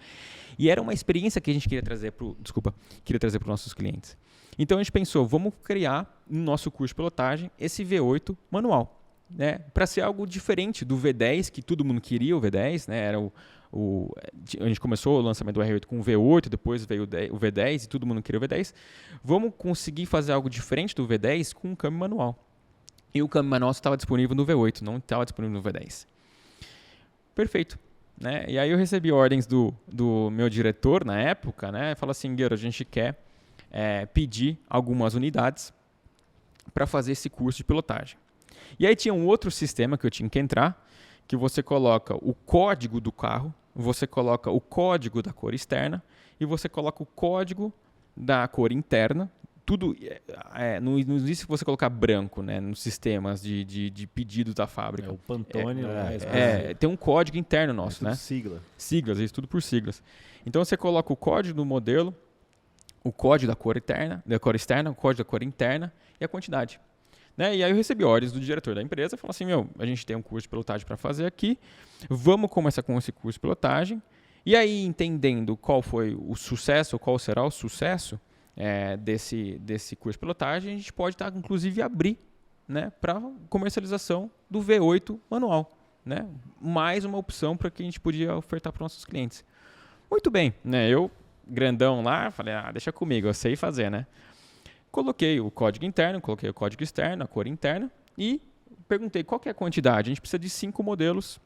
E era uma experiência que a gente queria trazer para os nossos clientes. Então a gente pensou, vamos criar no nosso curso de pilotagem esse V8 manual, né? Para ser algo diferente do V10, que todo mundo queria o V10, né? Era a gente começou o lançamento do R8 com o V8, depois veio o V10 e todo mundo queria o V10. Vamos conseguir fazer algo diferente do V10 com um câmbio manual. E o câmbio manual estava disponível no V8, não estava disponível no V10. Perfeito. Né? E aí eu recebi ordens do meu diretor na época, né? Falou assim, Guilherme, a gente quer pedir algumas unidades para fazer esse curso de pilotagem. E aí tinha um outro sistema que eu tinha que entrar, que você coloca o código do carro, você coloca o código da cor externa e você coloca o código da cor interna. Tudo não existe você colocar branco, né, nos sistemas de pedidos da fábrica. O Pantone. Tem um código interno nosso, né? Siglas, isso tudo por siglas. Então você coloca o código do modelo, o código da cor externa, o código da cor interna e a quantidade. Né? E aí eu recebi ordens do diretor da empresa, falou assim, a gente tem um curso de pilotagem para fazer aqui, vamos começar com esse curso de pilotagem. E aí, entendendo qual foi o sucesso, qual será o sucesso desse curso de pilotagem, a gente pode inclusive abrir, né, para comercialização do V8 manual. Né? Mais uma opção para que a gente podia ofertar para os nossos clientes. Muito bem, né? Eu, grandão lá, falei, deixa comigo, eu sei fazer, né? Coloquei o código interno, coloquei o código externo, a cor interna e perguntei qual que é a quantidade. A gente precisa de 5 modelos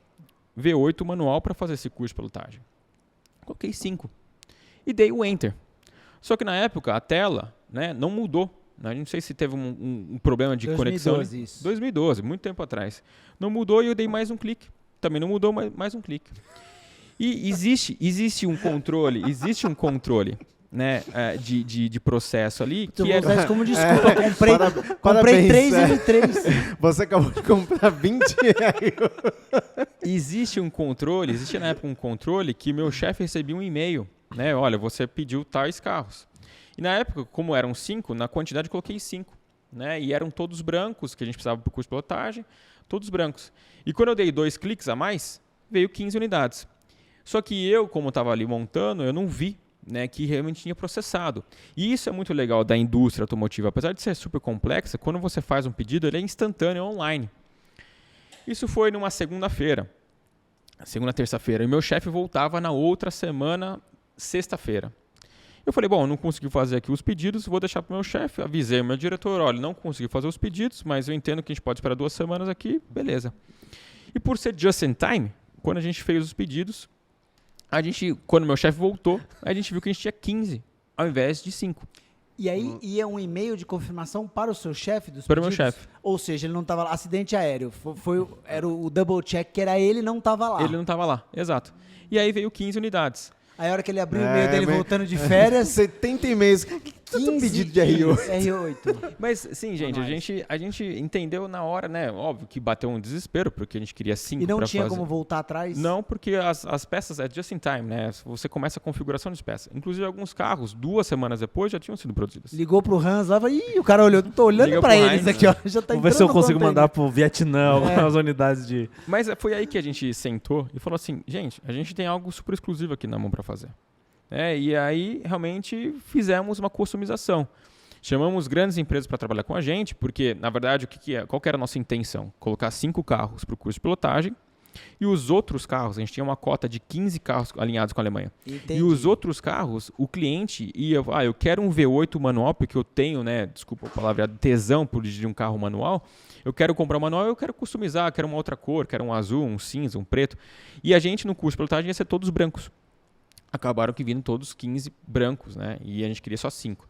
V8 manual para fazer esse curso de pilotagem. Coloquei 5 e dei o Enter. Só que na época a tela, né, não mudou. Não sei se teve um problema de 2012, conexão. isso. 2012, muito tempo atrás. Não mudou e eu dei mais um clique. Também não mudou, mais um clique. E existe um controle, né, de processo ali. Eu Que vou usar isso como desculpa. Comprei Parabéns, 3 M3. Você acabou de comprar 20 reais. existe na época um controle que meu chefe recebia um e-mail, né? Olha, você pediu tais carros. E na época, como eram 5, na quantidade eu coloquei 5. Né? E eram todos brancos, que a gente precisava para o curso de pilotagem, todos brancos. E quando eu dei 2 cliques a mais, veio 15 unidades. Só que eu, como estava ali montando, eu não vi, né, que realmente tinha processado. E isso é muito legal da indústria automotiva. Apesar de ser super complexa, quando você faz um pedido, ele é instantâneo, online. Isso foi numa segunda-feira. Terça-feira. E meu chefe voltava na outra semana, sexta-feira. Eu falei, bom, não consegui fazer aqui os pedidos, vou deixar para o meu chefe. Avisei o meu diretor, olha, não consegui fazer os pedidos, mas eu entendo que a gente pode esperar 2 semanas aqui, beleza. E por ser just in time, quando a gente fez os pedidos, quando meu chefe voltou, a gente viu que a gente tinha 15, ao invés de 5. E aí ia um e-mail de confirmação para o seu chefe dos Para o pedidos? meu chefe. Ou seja, ele não estava lá. Acidente aéreo. Era o double check, que era ele não estava lá. Ele não estava lá, exato. E aí veio 15 unidades. Aí a hora que ele abriu o e-mail dele voltando de férias... 70 e-mails. 15 pedido de R8. R8. Mas, sim, gente, a gente entendeu na hora, né? Óbvio que bateu um desespero, porque a gente queria 5 E não pra tinha fazer. como voltar atrás? Não, porque as peças é just in time, né? Você começa a configuração de peças. Inclusive, alguns carros, 2 semanas depois, já tinham sido produzidos. Ligou pro Hans lá e falou, ih, o cara olhou, tô olhando Liga pra pro eles Heinz, aqui, ó. Já tá Vamos ver se eu consigo mandar pro Vietnã algumas unidades de... Mas foi aí que a gente sentou e falou assim, gente, a gente tem algo super exclusivo aqui na mão para fazer. E aí, realmente, fizemos uma customização. Chamamos grandes empresas para trabalhar com a gente, porque, na verdade, qual que era a nossa intenção? Colocar 5 carros para o curso de pilotagem e os outros carros, a gente tinha uma cota de 15 carros alinhados com a Alemanha. Entendi. E os outros carros, o cliente ia, eu quero um V8 manual, porque eu tenho, né, desculpa a palavra, tesão por dirigir um carro manual, eu quero comprar um manual, eu quero customizar, quero uma outra cor, quero um azul, um cinza, um preto. E a gente, no curso de pilotagem, ia ser todos brancos. Acabaram que vindo todos 15 brancos, né? E a gente queria só 5.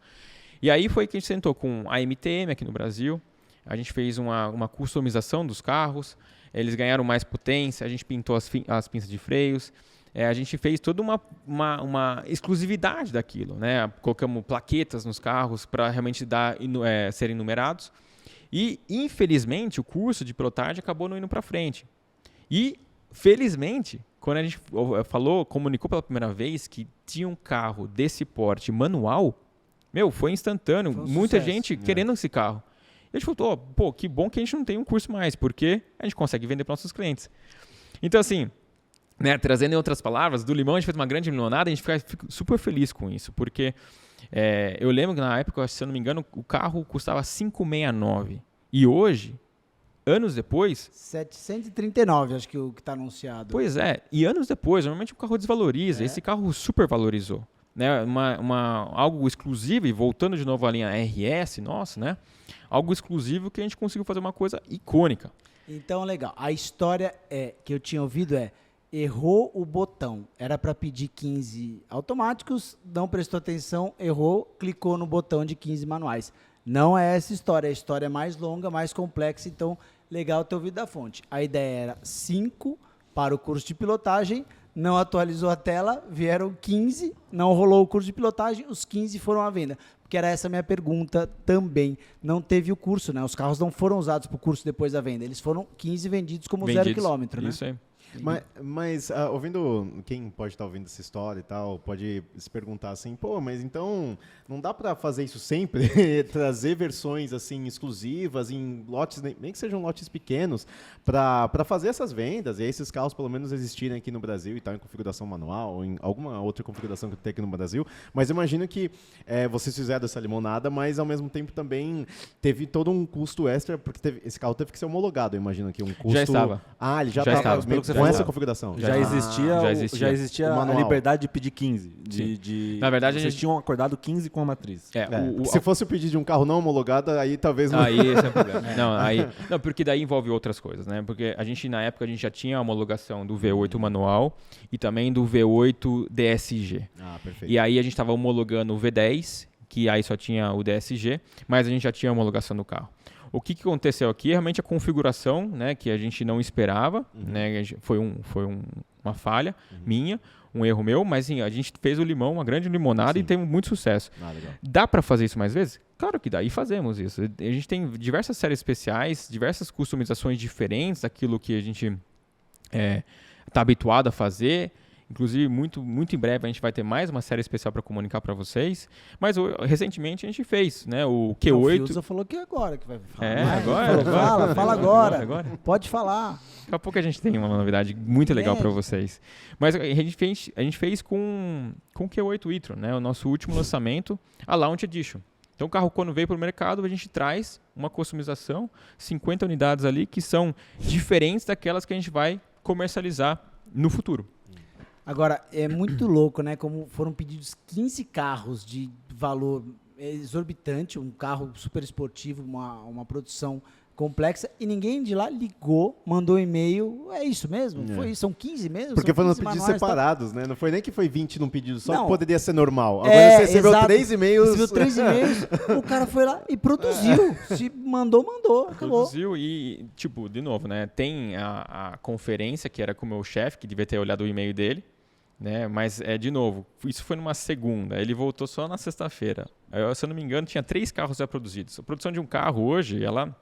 E aí foi que a gente sentou com a MTM aqui no Brasil, a gente fez uma customização dos carros, eles ganharam mais potência, a gente pintou as pinças de freios, a gente fez toda uma exclusividade daquilo, né? Colocamos plaquetas nos carros para realmente serem numerados. E, infelizmente, o curso de pilotagem acabou não indo para frente. E, felizmente, quando a gente comunicou pela primeira vez que tinha um carro desse porte manual, foi instantâneo. Foi um muita sucesso, gente querendo esse carro. E a gente falou, pô, que bom que a gente não tem um curso mais, porque a gente consegue vender para nossos clientes. Então, assim, né, trazendo em outras palavras, do limão a gente fez uma grande limonada, a gente fica super feliz com isso, porque eu lembro que na época, se eu não me engano, o carro custava 569. E hoje, anos depois... 739, acho que o que está anunciado. Pois é, e anos depois, normalmente o carro desvaloriza, esse carro super valorizou. Né, algo exclusivo, e voltando de novo à linha RS, nossa, né? Algo exclusivo que a gente conseguiu fazer uma coisa icônica. Então, legal. A história que eu tinha ouvido errou o botão. Era para pedir 15 automáticos, não prestou atenção, errou, clicou no botão de 15 manuais. Não é essa história, a história é mais longa, mais complexa, então legal ter ouvido da fonte. A ideia era 5 para o curso de pilotagem, não atualizou a tela, vieram 15, não rolou o curso de pilotagem, os 15 foram à venda. Porque era essa a minha pergunta também. Não teve o curso, né? Os carros não foram usados para o curso depois da venda. Eles foram 15 vendidos como 0 km, né? Isso aí. Mas ouvindo, quem pode estar ouvindo essa história e tal, pode se perguntar assim, pô, mas então não dá para fazer isso sempre? Trazer versões assim exclusivas em lotes, nem que sejam lotes pequenos, para fazer essas vendas e aí esses carros pelo menos existirem aqui no Brasil e tal, em configuração manual ou em alguma outra configuração que tem aqui no Brasil. Mas eu imagino que vocês fizeram essa limonada, mas ao mesmo tempo também teve todo um custo extra, porque esse carro teve que ser homologado, eu imagino que um custo... Já estava. Ah, ele já estava. Com essa configuração. Já existia a liberdade de pedir 15. Na verdade, vocês tinham acordado 15 com a matriz. Se fosse o pedido de um carro não homologado, aí talvez não... Aí esse é o problema. Não, porque daí envolve outras coisas, né? Porque na época, a gente já tinha a homologação do V8 manual e também do V8 DSG. Ah, perfeito. E aí a gente estava homologando o V10, que aí só tinha o DSG, mas a gente já tinha a homologação do carro. O que aconteceu aqui é realmente a configuração, né, que a gente não esperava, né, foi uma falha minha, um erro meu, mas sim, a gente fez o limão, uma grande limonada, e teve muito sucesso. Dá para fazer isso mais vezes? Claro que dá, e fazemos isso. A gente tem diversas séries especiais, diversas customizações diferentes daquilo que a gente está habituado a fazer. Inclusive, muito em breve a gente vai ter mais uma série especial para comunicar para vocês. Mas recentemente a gente fez, né? O Q8. O Fiuza falou que é agora que vai falar. Agora. Fala agora. Pode falar. Daqui a pouco a gente tem uma novidade muito legal para vocês. Mas a gente fez com o Q8 e-tron, né? O nosso último lançamento, a Launch Edition. Então o carro, quando veio para o mercado, a gente traz uma customização, 50 unidades ali, que são diferentes daquelas que a gente vai comercializar no futuro. Agora, é muito louco, né? Como foram pedidos 15 carros de valor exorbitante, um carro super esportivo, uma produção complexa, e ninguém de lá ligou, mandou e-mail. É isso mesmo? Foi isso? São 15 mesmo? Porque foram pedidos separados, né? Não foi nem que foi 20 num pedido só, não, que poderia ser normal. Agora você recebeu 3 e-mails. Recebeu 3 e-mails, o cara foi lá e produziu. Se mandou, acabou. Produziu e, tipo, de novo, né? Tem a conferência, que era com o meu chefe, que devia ter olhado o e-mail dele, né? Mas, de novo, isso foi numa segunda, ele voltou só na sexta-feira. Se eu não me engano, tinha 3 carros já produzidos. A produção de um carro hoje, ela...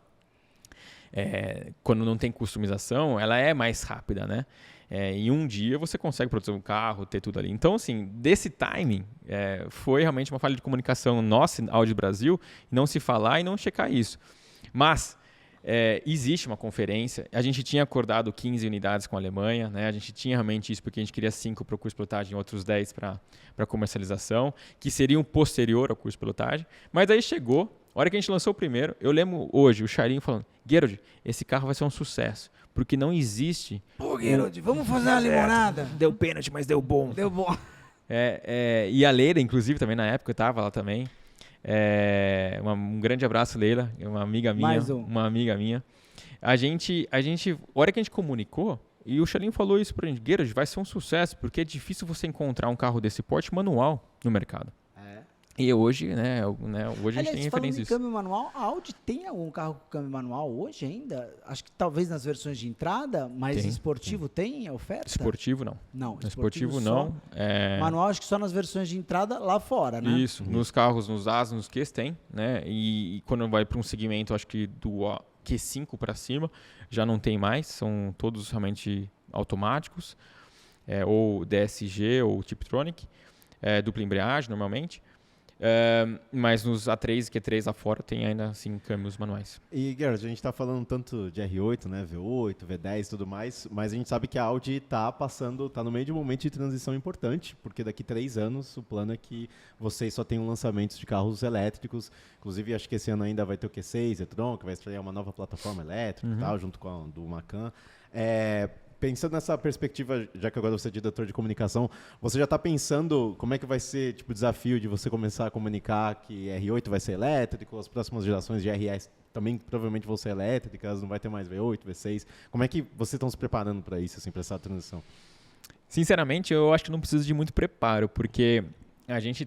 quando não tem customização, ela é mais rápida, né? Em um dia você consegue produzir um carro, ter tudo ali. Então, assim, desse timing, foi realmente uma falha de comunicação nossa, Audi Brasil, não se falar e não checar isso. Mas, existe uma conferência. A gente tinha acordado 15 unidades com a Alemanha, né? A gente tinha realmente isso porque a gente queria 5 para o curso de pilotagem e outros 10 para comercialização, que seriam posterior ao curso de pilotagem. Mas aí chegou, a hora que a gente lançou o primeiro, eu lembro hoje o Charinho falando, Gerald, esse carro vai ser um sucesso, porque não existe... Pô, Gerald, vamos fazer uma limonada. Deu pênalti, mas deu bom. Deu bom. E a Leila, inclusive, também na época, eu estava lá também. Um grande abraço, Leila, uma amiga minha. A hora que a gente comunicou, e o Charinho falou isso pra gente, Gerald, vai ser um sucesso, porque é difícil você encontrar um carro desse porte manual no mercado. E hoje, hoje a gente tem referência disso. Câmbio manual, a Audi tem algum carro com câmbio manual hoje ainda? Acho que talvez nas versões de entrada, mas esportivo tem oferta? Esportivo não. Não, esportivo não. Manual acho que só nas versões de entrada lá fora, né? Isso, nos carros, nos As, nos Qs tem, né? E quando vai para um segmento, acho que do Q5 para cima, já não tem mais, são todos realmente automáticos, ou DSG ou Tiptronic, dupla embreagem normalmente. Mas nos A3 e Q3 lá fora tem ainda assim câmbios manuais. E Gerard, a gente está falando tanto de R8, né, V8, V10 e tudo mais, mas a gente sabe que a Audi está no meio de um momento de transição importante, porque daqui 3 anos o plano é que vocês só tenham lançamentos de carros elétricos. Inclusive, acho que esse ano ainda vai ter o Q6 e-tron, que vai estrear uma nova plataforma elétrica e tal, junto com a do Macan. Pensando nessa perspectiva, já que agora você é diretor de comunicação, você já está pensando como é que vai ser o desafio de você começar a comunicar que R8 vai ser elétrico, as próximas gerações de RS também provavelmente vão ser elétricas, não vai ter mais V8, V6. Como é que vocês estão se preparando para isso, assim, para essa transição? Sinceramente, eu acho que não precisa de muito preparo, porque a gente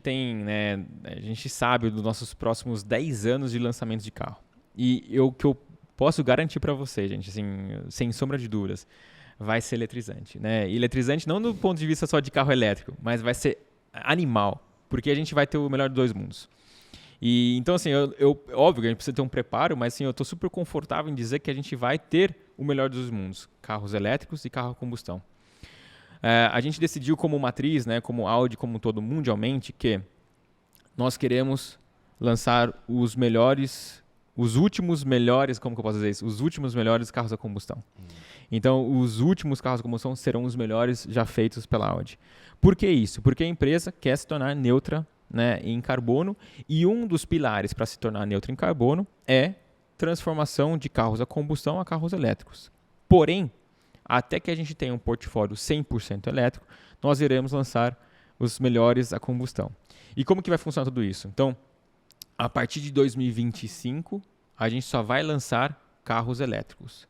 a gente sabe dos nossos próximos 10 anos de lançamento de carro. E o que eu posso garantir para vocês, gente, assim, sem sombra de dúvidas, vai ser eletrizante, né? E eletrizante não do ponto de vista só de carro elétrico, mas vai ser animal, porque a gente vai ter o melhor dos dois mundos. E então, assim, óbvio que a gente precisa ter um preparo, mas assim, eu estou super confortável em dizer que a gente vai ter o melhor dos mundos, carros elétricos e carro a combustão. A gente decidiu como matriz, né, como Audi, como todo mundialmente, que nós queremos lançar os últimos melhores, como que eu posso dizer isso? Os últimos melhores carros a combustão. Então, os últimos carros a combustão serão os melhores já feitos pela Audi. Por que isso? Porque a empresa quer se tornar neutra, né, em carbono, e um dos pilares para se tornar neutra em carbono é transformação de carros a combustão a carros elétricos. Porém, até que a gente tenha um portfólio 100% elétrico, nós iremos lançar os melhores a combustão. E como que vai funcionar tudo isso? Então, a partir de 2025, a gente só vai lançar carros elétricos.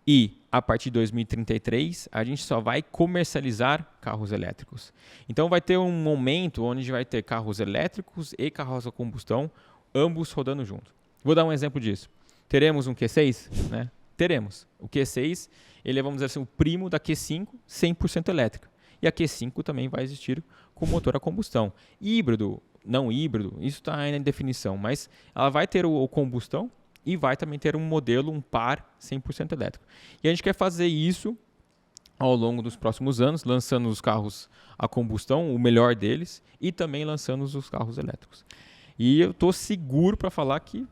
E, a partir de 2033, a gente só vai comercializar carros elétricos. Então, vai ter um momento onde a gente vai ter carros elétricos e carros a combustão, ambos rodando junto. Vou dar um exemplo disso. Teremos um Q6? Né? Teremos. O Q6, ele é, vamos dizer assim, o primo da Q5, 100% elétrica. E a Q5 também vai existir com motor a combustão. Híbrido, não híbrido, isso está ainda em definição, mas ela vai ter o combustão e vai também ter um modelo, um par 100% elétrico. E a gente quer fazer isso ao longo dos próximos anos, lançando os carros a combustão, o melhor deles, e também lançando os carros elétricos. E eu estou seguro para falar que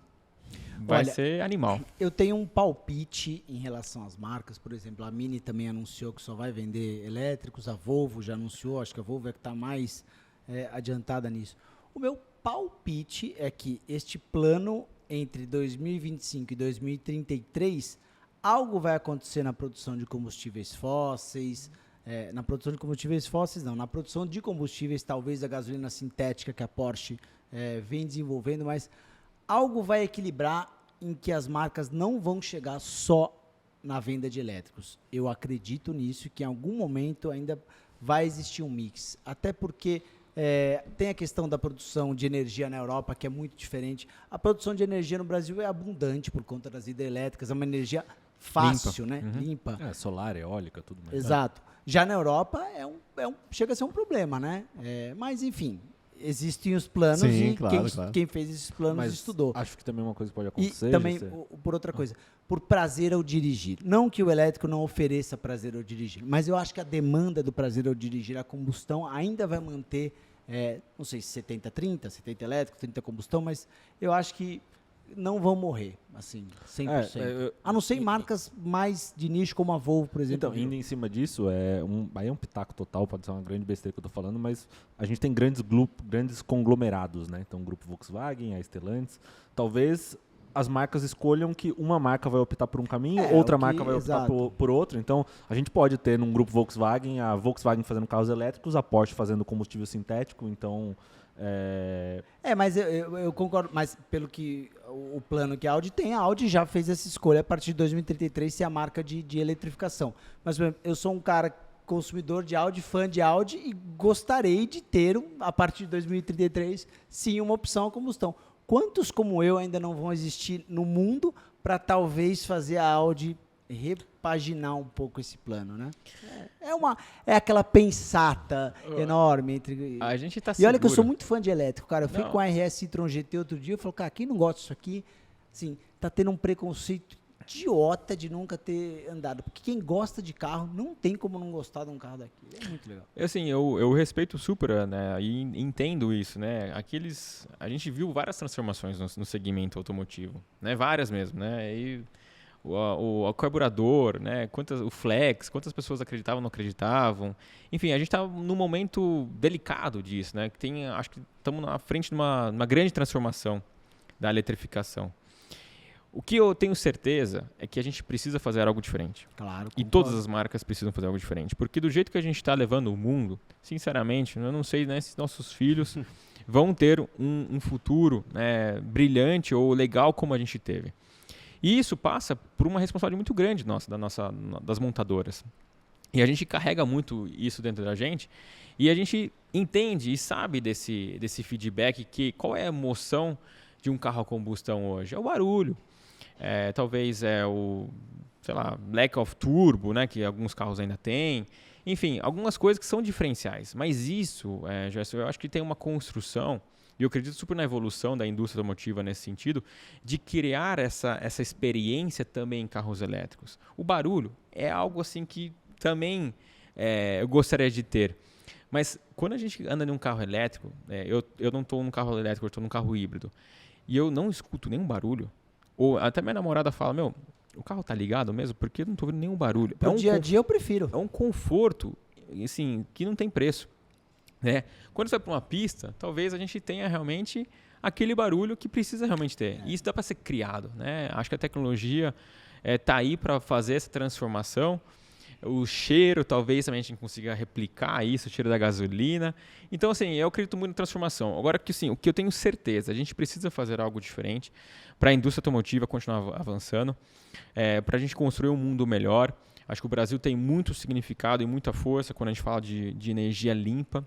vai ser animal. Eu tenho um palpite em relação às marcas. Por exemplo, a Mini também anunciou que só vai vender elétricos, a Volvo já anunciou, acho que a Volvo é que está mais adiantada nisso. O meu palpite é que este plano entre 2025 e 2033, algo vai acontecer na produção de combustíveis fósseis, na produção de combustíveis fósseis não, na produção de combustíveis, talvez a gasolina sintética que a Porsche vem desenvolvendo, mas algo vai equilibrar em que as marcas não vão chegar só na venda de elétricos. Eu acredito nisso, que em algum momento ainda vai existir um mix, até porque tem a questão da produção de energia na Europa, que é muito diferente. A produção de energia no Brasil é abundante por conta das hidrelétricas, é uma energia fácil, limpa, né? Limpa. Solar, eólica, tudo mais. Exato. Já na Europa chega a ser um problema, né? Mas, enfim, existem os planos. Sim, e claro. Quem fez esses planos estudou. Acho que também uma coisa que pode acontecer. E também, por outra coisa, por prazer ao dirigir. Não que o elétrico não ofereça prazer ao dirigir, mas eu acho que a demanda do prazer ao dirigir a combustão ainda vai manter, não sei se 70-30, 70 elétrico, 30 combustão, mas eu acho que não vão morrer, assim, 100%. A não ser em marcas mais de nicho, como a Volvo, por exemplo. Então, indo em cima disso, aí é um pitaco total, pode ser uma grande besteira que eu tô falando, mas a gente tem grandes conglomerados, né? Então, o grupo Volkswagen, a Stellantis. Talvez as marcas escolham que uma marca vai optar por um caminho, outra marca vai optar por outro. Então, a gente pode ter num grupo Volkswagen, a Volkswagen fazendo carros elétricos, a Porsche fazendo combustível sintético, então... Mas eu concordo, mas pelo que o plano que a Audi tem, a Audi já fez essa escolha a partir de 2033 ser a marca de eletrificação. Mas, por exemplo, eu sou um cara consumidor de Audi, fã de Audi e gostaria de ter, a partir de 2033, sim, uma opção a combustão. Quantos como eu ainda não vão existir no mundo para talvez fazer a Audi repaginar um pouco esse plano, né? É aquela pensata enorme entre... A gente tá E olha que eu seguro. sou muito fã de elétrico, cara. Eu fui com a RS Citroën GT outro dia, eu falei, cara, quem não gosta disso aqui, assim, tá tendo um preconceito idiota de nunca ter andado. Porque quem gosta de carro, não tem como não gostar de um carro daquele. É muito legal. Assim, eu respeito super, né, e entendo isso, né, a gente viu várias transformações no segmento automotivo, né, várias mesmo, né, e o carburador, né, o flex, quantas pessoas acreditavam, não acreditavam, enfim, a gente está num momento delicado disso, né, acho que estamos na frente de uma grande transformação da eletrificação. O que eu tenho certeza é que a gente precisa fazer algo diferente. Claro. E todas as marcas precisam fazer algo diferente. Porque do jeito que a gente está levando o mundo, sinceramente, eu não sei, né, se nossos filhos vão ter um futuro, né, brilhante ou legal como a gente teve. E isso passa por uma responsabilidade muito grande das montadoras. E a gente carrega muito isso dentro da gente. E a gente entende e sabe desse feedback qual é a emoção de um carro a combustão hoje. É o barulho. Talvez sei lá, lack of turbo, né, que alguns carros ainda têm. Enfim, algumas coisas que são diferenciais. Mas isso, Gerson, eu acho que tem uma construção, e eu acredito super na evolução da indústria automotiva nesse sentido, de criar essa experiência também em carros elétricos. O barulho é algo assim que também eu gostaria de ter. Mas quando a gente anda em um carro elétrico, eu não estou num carro elétrico, eu estou num carro híbrido, e eu não escuto nenhum barulho, ou até minha namorada fala, o carro tá ligado mesmo? Porque eu não tô ouvindo nenhum barulho. Pro dia a dia eu prefiro. É um conforto, assim, que não tem preço, né? Quando você vai para uma pista, talvez a gente tenha realmente aquele barulho que precisa realmente ter. E isso dá para ser criado, né? Acho que a tecnologia tá aí para fazer essa transformação. O cheiro, talvez também a gente consiga replicar isso, o cheiro da gasolina. Então, assim, eu acredito muito na transformação. Agora, o que eu tenho certeza, a gente precisa fazer algo diferente para a indústria automotiva continuar avançando, para a gente construir um mundo melhor. Acho que o Brasil tem muito significado e muita força quando a gente fala de energia limpa,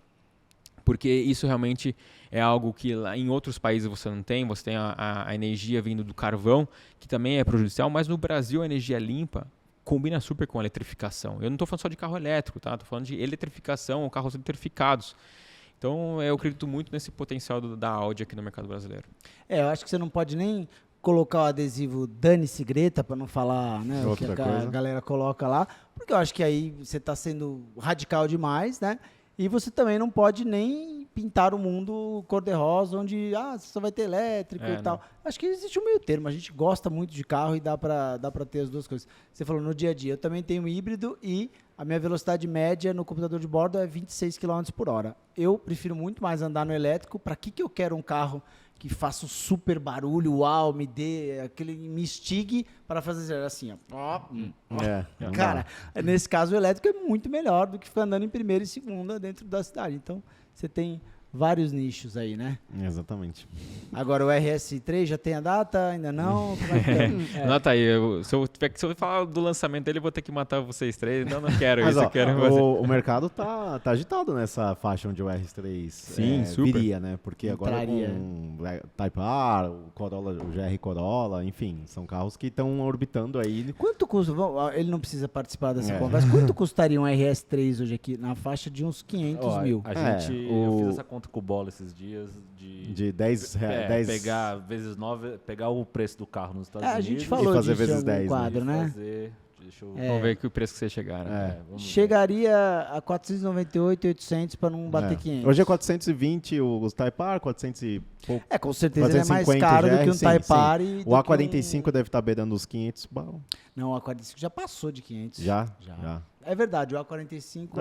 porque isso realmente é algo que lá em outros países você não tem. Você tem a energia vindo do carvão, que também é prejudicial, mas no Brasil a energia limpa combina super com a eletrificação. Eu não estou falando só de carro elétrico, tá? Estou falando de eletrificação ou carros eletrificados. Então, eu acredito muito nesse potencial da Audi aqui no mercado brasileiro. Eu acho que você não pode nem colocar o adesivo dane-se Greta, para não falar, né, o que a galera coloca lá, porque eu acho que aí você está sendo radical demais, né? E você também não pode nem pintar o mundo cor-de-rosa, onde você só vai ter elétrico e tal. Acho que existe um meio termo. A gente gosta muito de carro e dá pra ter as duas coisas. Você falou no dia a dia. Eu também tenho um híbrido e a minha velocidade média no computador de bordo é 26 km por hora. Eu prefiro muito mais andar no elétrico. Para que eu quero um carro que faça um super barulho, uau, me instigue para fazer assim, ó. Cara, nesse caso o elétrico é muito melhor do que ficar andando em primeira e segunda dentro da cidade. Então, você tem vários nichos aí, né? Exatamente. Agora, o RS3 já tem a data? Ainda não? Como é que é? Nota aí, se eu falar do lançamento dele, eu vou ter que matar vocês três. Não quero Mas, isso. O mercado tá agitado nessa faixa onde o RS3 viria, né? Porque agora com o Type R, o Corolla, o GR Corolla, enfim, são carros que estão orbitando aí. Quanto custa? Ele não precisa participar dessa conversa. Quanto custaria um RS3 hoje aqui? Na faixa de uns 500 mil. Eu fiz essa conta com o Bola esses dias de 10 reais. Pegar vezes 9, pegar o preço do carro nos Estados Unidos. A gente falou e fazer disso vezes 10, quadro, né? Fazer, Deixa eu... Vamos ver que o preço que vocês chegaram. vamos ver. Chegaria a 498, 800 para não bater 500. Hoje é 420 o Type R, 400 e pouco. Com certeza ele é mais 450 caro do GR, que um sim, Type sim. R. e do O que A45 deve estar beirando os 500. Bom, Não, o A45 já passou de 500. já. É verdade, o A45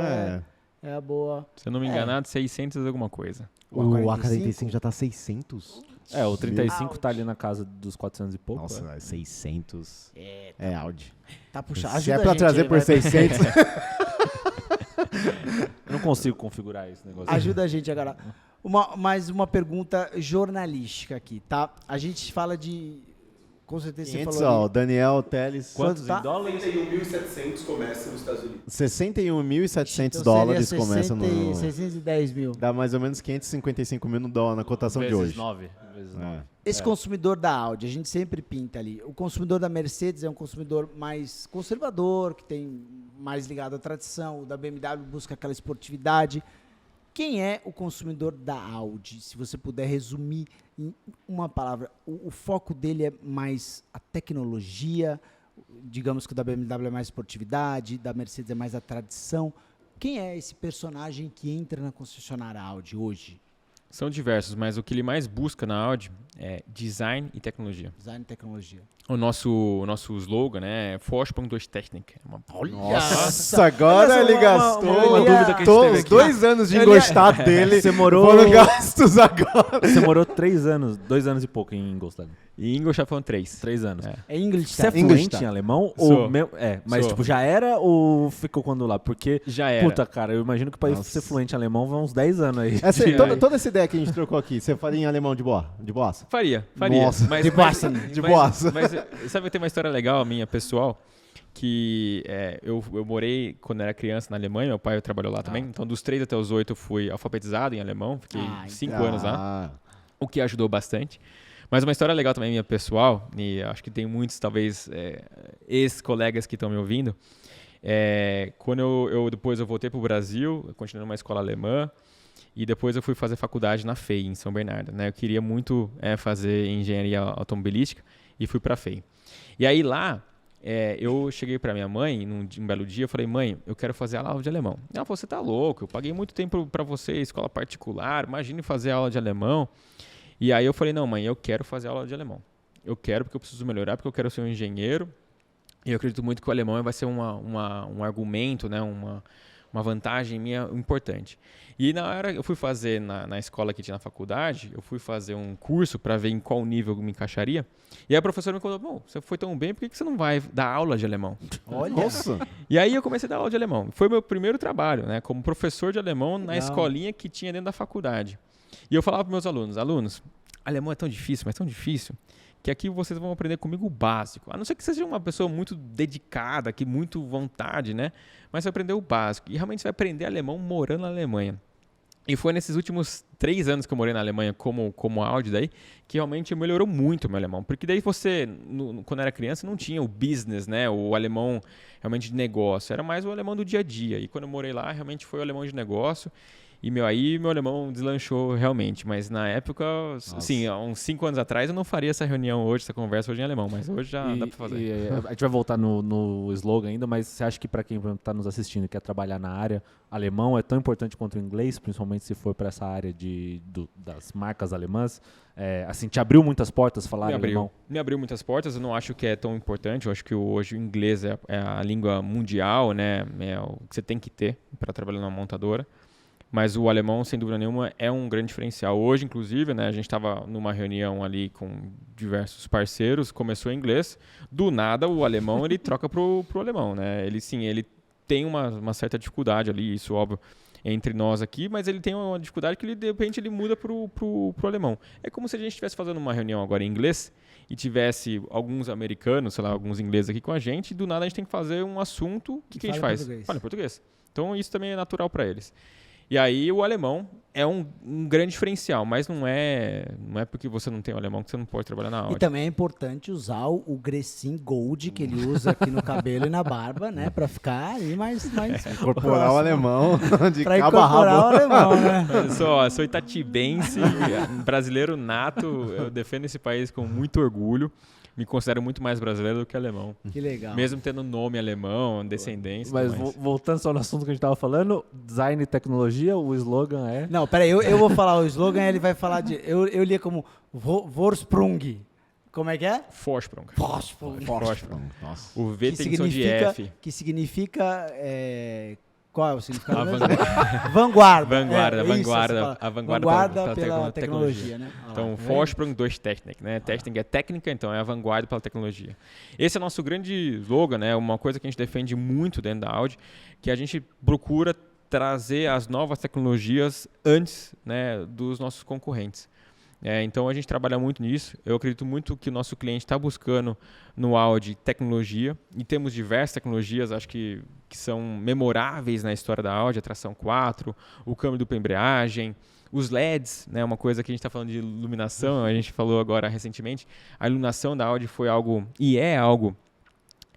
é a boa. Se eu não me enganado, 600 alguma coisa. O A45 já tá 600? O 35 tá ali na casa dos 400 e pouco. Nossa, 600 é Audi. Tá puxado. Se é pra trazer por 600... Eu não consigo configurar esse negócio. Ajuda a gente agora. Mais uma pergunta jornalística aqui, tá? A gente fala de... Com certeza 500, você falou ó, Daniel Teles. Quantos tá? em dólares? 61.700 começa nos Estados Unidos. 61.700 Então dólares seria começa no... 610 mil. Dá mais ou menos 555 mil no dólar na cotação de hoje. Vezes 9. Esse consumidor da Audi, a gente sempre pinta ali. O consumidor da Mercedes é um consumidor mais conservador, que tem mais ligado à tradição. O da BMW busca aquela esportividade. Quem é o consumidor da Audi? Se você puder resumir em uma palavra, o foco dele é mais a tecnologia, digamos que o da BMW é mais esportividade, da Mercedes é mais a tradição. Quem é esse personagem que entra na concessionária Audi hoje? São diversos, mas o que ele mais busca na Audi é design e tecnologia. Design e tecnologia. O nosso slogan, né, é Forschung durch Technik. Nossa, agora ele gastou uma dúvida que a gente teve os aqui. 2 anos de engostado dele. Você morou- Foram gastos agora. Você morou 3 anos, 2 anos e pouco em Ingolstadt. E Ingolstadt foram 3. 3 anos. É English. Você é tá? Ingolstadt. fluente em alemão? Sou. Ou mas Sou. tipo, já era ou ficou quando lá? Porque, Já era. puta, cara, eu imagino que pra Nossa. ser fluente em alemão vai uns 10 anos aí. Toda essa ideia que a gente trocou aqui, você faria em alemão de boassa? Faria. Nossa. Mas, De boassa. De boassa. Mas sabe, tem uma história legal minha, pessoal, que eu morei quando era criança na Alemanha, meu pai trabalhou lá também, então dos 3 até os 8 eu fui alfabetizado em alemão, fiquei 5 anos lá, o que ajudou bastante. Mas uma história legal também minha pessoal, e acho que tem muitos, talvez, ex-colegas que estão me ouvindo, quando depois eu voltei para o Brasil, eu continuei numa escola alemã, e depois eu fui fazer faculdade na FEI, em São Bernardo. Né? Eu queria muito fazer engenharia automobilística e fui para a FEI. E aí lá, eu cheguei para minha mãe, um belo dia, eu falei, mãe, eu quero fazer aula de alemão. Ela falou, você tá louco, eu paguei muito tempo para você, escola particular, imagine fazer aula de alemão. E aí eu falei, não, mãe, eu quero fazer aula de alemão. Eu quero porque eu preciso melhorar, porque eu quero ser um engenheiro. E eu acredito muito que o alemão vai ser um argumento, né, uma vantagem minha importante. E na hora eu fui fazer, na escola que tinha na faculdade, eu fui fazer um curso para ver em qual nível eu me encaixaria. E aí a professora me falou, bom, você foi tão bem, por que você não vai dar aula de alemão? Olha. Nossa. E aí eu comecei a dar aula de alemão. Foi meu primeiro trabalho, né, como professor de alemão na Legal. escolinha que tinha dentro da faculdade. E eu falava para meus alunos, alemão é tão difícil, mas tão difícil, que aqui vocês vão aprender comigo o básico. A não ser que você seja uma pessoa muito dedicada, que muito vontade, né? Mas você vai aprender o básico. E realmente você vai aprender alemão morando na Alemanha. E foi nesses últimos 3 anos que eu morei na Alemanha como Audi daí, que realmente melhorou muito o meu alemão. Porque daí você, quando era criança, não tinha o business, né? O alemão realmente de negócio. Era mais o alemão do dia a dia. E quando eu morei lá, realmente foi o alemão de negócio. E meu alemão deslanchou realmente, mas na época, assim, há uns 5 anos atrás eu não faria essa reunião hoje, essa conversa hoje em alemão, mas hoje já dá pra fazer. A gente vai voltar no slogan ainda, mas você acha que para quem está nos assistindo e quer trabalhar na área, alemão é tão importante quanto o inglês, principalmente se for para essa área das marcas alemãs? Assim, te abriu muitas portas falar alemão? Me abriu muitas portas, eu não acho que é tão importante, eu acho que hoje o inglês é a língua mundial, né? É o que você tem que ter para trabalhar numa montadora. Mas o alemão, sem dúvida nenhuma, é um grande diferencial. Hoje, inclusive, né, a gente estava numa reunião ali com diversos parceiros, começou em inglês. Do nada, o alemão ele troca pro alemão. Né? Ele tem uma certa dificuldade ali, isso óbvio, entre nós aqui, mas ele tem uma dificuldade que, de repente, ele muda pro alemão. É como se a gente estivesse fazendo uma reunião agora em inglês e tivesse alguns americanos, sei lá, alguns ingleses aqui com a gente, e do nada a gente tem que fazer um assunto, o que a gente faz? Fala em português. Então, isso também é natural para eles. E aí o alemão é um grande diferencial, mas não é porque você não tem o alemão que você não pode trabalhar na Audi. E também é importante usar o Grecin Gold que ele usa aqui no cabelo e na barba, né? Pra ficar aí mais Incorporar o alemão de pra cabo a incorporar o rabo. alemão, né? Eu sou itatibense, brasileiro nato, eu defendo esse país com muito orgulho. Me considero muito mais brasileiro do que alemão. Que legal. Mesmo tendo nome alemão, descendência. Mas tudo mais. voltando só no assunto que a gente tava falando, design e tecnologia, o slogan é... Não, peraí, eu vou falar o slogan e ele vai falar de... Eu li como Vorsprung. Como é que é? Vorsprung. Vorsprung. Nossa. O V Que tem som de F. Que significa... qual é o significado? mesmo? Vanguarda. Vanguarda. Vanguarda, Isso, vanguarda, você fala. a vanguarda Vanguarda pela pela tecnologia, né? Ah, Então, tá vendo? Vorsprung, 2 Technik, né? Technik é técnica, então é a vanguarda pela tecnologia. Esse é o nosso grande slogan, né? Uma coisa que a gente defende muito dentro da Audi, que a gente procura trazer as novas tecnologias antes, né, dos nossos concorrentes. Então a gente trabalha muito nisso. Eu acredito muito que o nosso cliente está buscando no Audi tecnologia, e temos diversas tecnologias, acho que são memoráveis na história da Audi, a tração 4, o câmbio dupla embreagem, os LEDs, né, uma coisa que a gente está falando de iluminação, a gente falou agora recentemente, a iluminação da Audi foi algo, e é algo,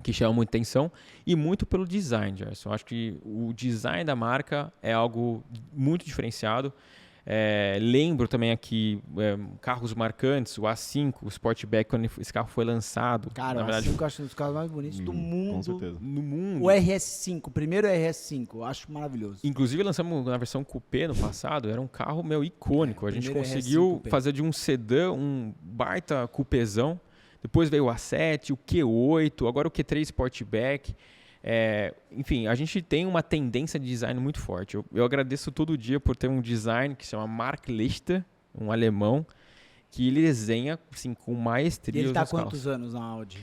que chama muita atenção, e muito pelo design, Gerson. Acho que o design da marca é algo muito diferenciado. Lembro também aqui carros marcantes, o A5, o Sportback, quando esse carro foi lançado. Cara, na verdade, o A5 eu acho um dos carros mais bonitos do mundo. Com certeza. no mundo. O RS5, o primeiro RS5, eu acho maravilhoso. Inclusive, lançamos na versão coupé no passado, era um carro icônico. A gente primeiro conseguiu RS5 coupé. fazer de um sedã um baita coupézão. Depois veio o A7, o Q8, agora o Q3 Sportback. Enfim, a gente tem uma tendência de design muito forte. Eu agradeço todo dia por ter um design que se chama Mark Lichter, um alemão, que ele desenha assim, com maestria. E ele tá há nos carros. quantos anos na Audi?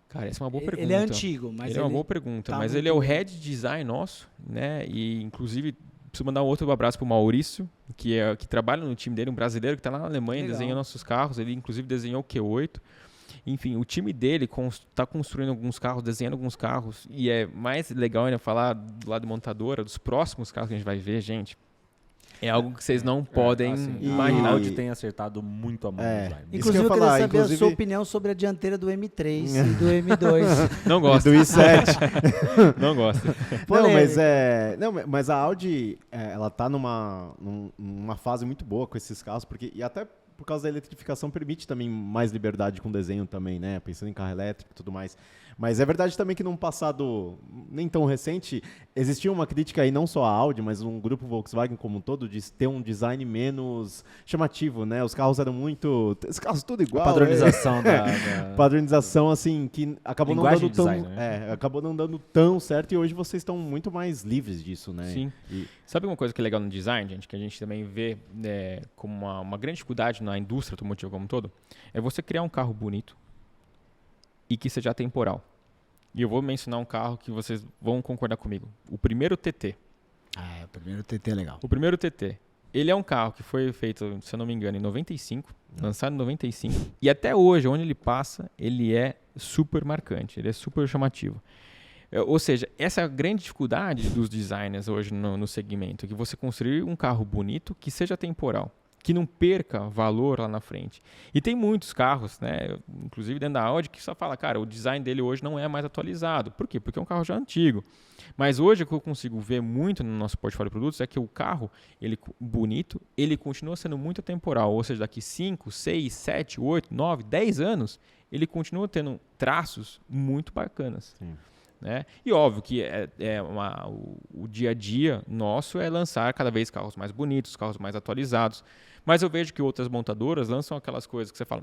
Cara, essa é uma boa pergunta. Ele é antigo, mas ele é uma boa pergunta, tá mas muito ele é o bom. head design nosso, né? E inclusive preciso mandar um outro abraço pro Maurício, que trabalha no time dele, um brasileiro que está lá na Alemanha, Legal. desenha nossos carros. Ele inclusive desenhou o Q8. Enfim, o time dele está construindo alguns carros, desenhando alguns carros, e é mais legal ainda falar do lado montadora, dos próximos carros que a gente vai ver, gente. É algo que vocês não podem assim, imaginar. A Audi tem acertado muito a mão no design. Isso que Inclusive, eu eu ia queria falar, saber a inclusive- sua opinião sobre a dianteira do M3 e do M2. Não gosto, Do i7. não gosto. Mas a Audi, ela tá numa fase muito boa com esses carros, e até por causa da eletrificação permite também mais liberdade com desenho também, né? Pensando em carro elétrico e tudo mais. Mas é verdade também que num passado nem tão recente, existia uma crítica aí, não só a Audi, mas um grupo Volkswagen como um todo, de ter um design menos chamativo, né? Os carros eram muito... Os carros tudo igual. A padronização da... Padronização, assim, que acabou não Linguagem dando tão... de design, né? acabou não dando tão certo, e hoje vocês estão muito mais livres disso, né? Sim. Sabe uma coisa que é legal no design, gente, que a gente também vê como uma grande dificuldade na indústria automotiva como um todo? É você criar um carro bonito e que seja atemporal. E eu vou mencionar um carro que vocês vão concordar comigo. O primeiro TT. O primeiro TT é legal. O primeiro TT. Ele é um carro que foi feito, se eu não me engano, em 95, lançado em 95. E até hoje, onde ele passa, ele é super marcante, ele é super chamativo. Ou seja, essa é a grande dificuldade dos designers hoje no segmento, que você construir um carro bonito que seja temporal, que não perca valor lá na frente. E tem muitos carros, né, inclusive dentro da Audi, que só fala, cara, o design dele hoje não é mais atualizado. Por quê? Porque é um carro já antigo. Mas hoje o que eu consigo ver muito no nosso portfólio de produtos é que o carro, ele bonito, ele continua sendo muito atemporal. Ou seja, daqui 5, 6, 7, 8, 9, 10 anos, ele continua tendo traços muito bacanas. Sim. Né? E óbvio que o dia a dia nosso é lançar cada vez carros mais bonitos, carros mais atualizados. Mas eu vejo que outras montadoras lançam aquelas coisas que você fala,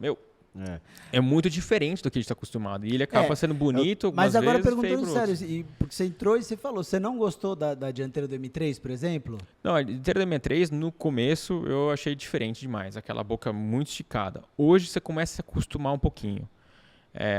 é muito diferente do que a gente está acostumado. E ele acaba sendo bonito, mas agora vezes, perguntando feio por sério, porque você entrou e você falou, você não gostou da dianteira do M3, por exemplo? Não, a dianteira do M3, no começo, eu achei diferente demais. Aquela boca muito esticada. Hoje você começa a se acostumar um pouquinho.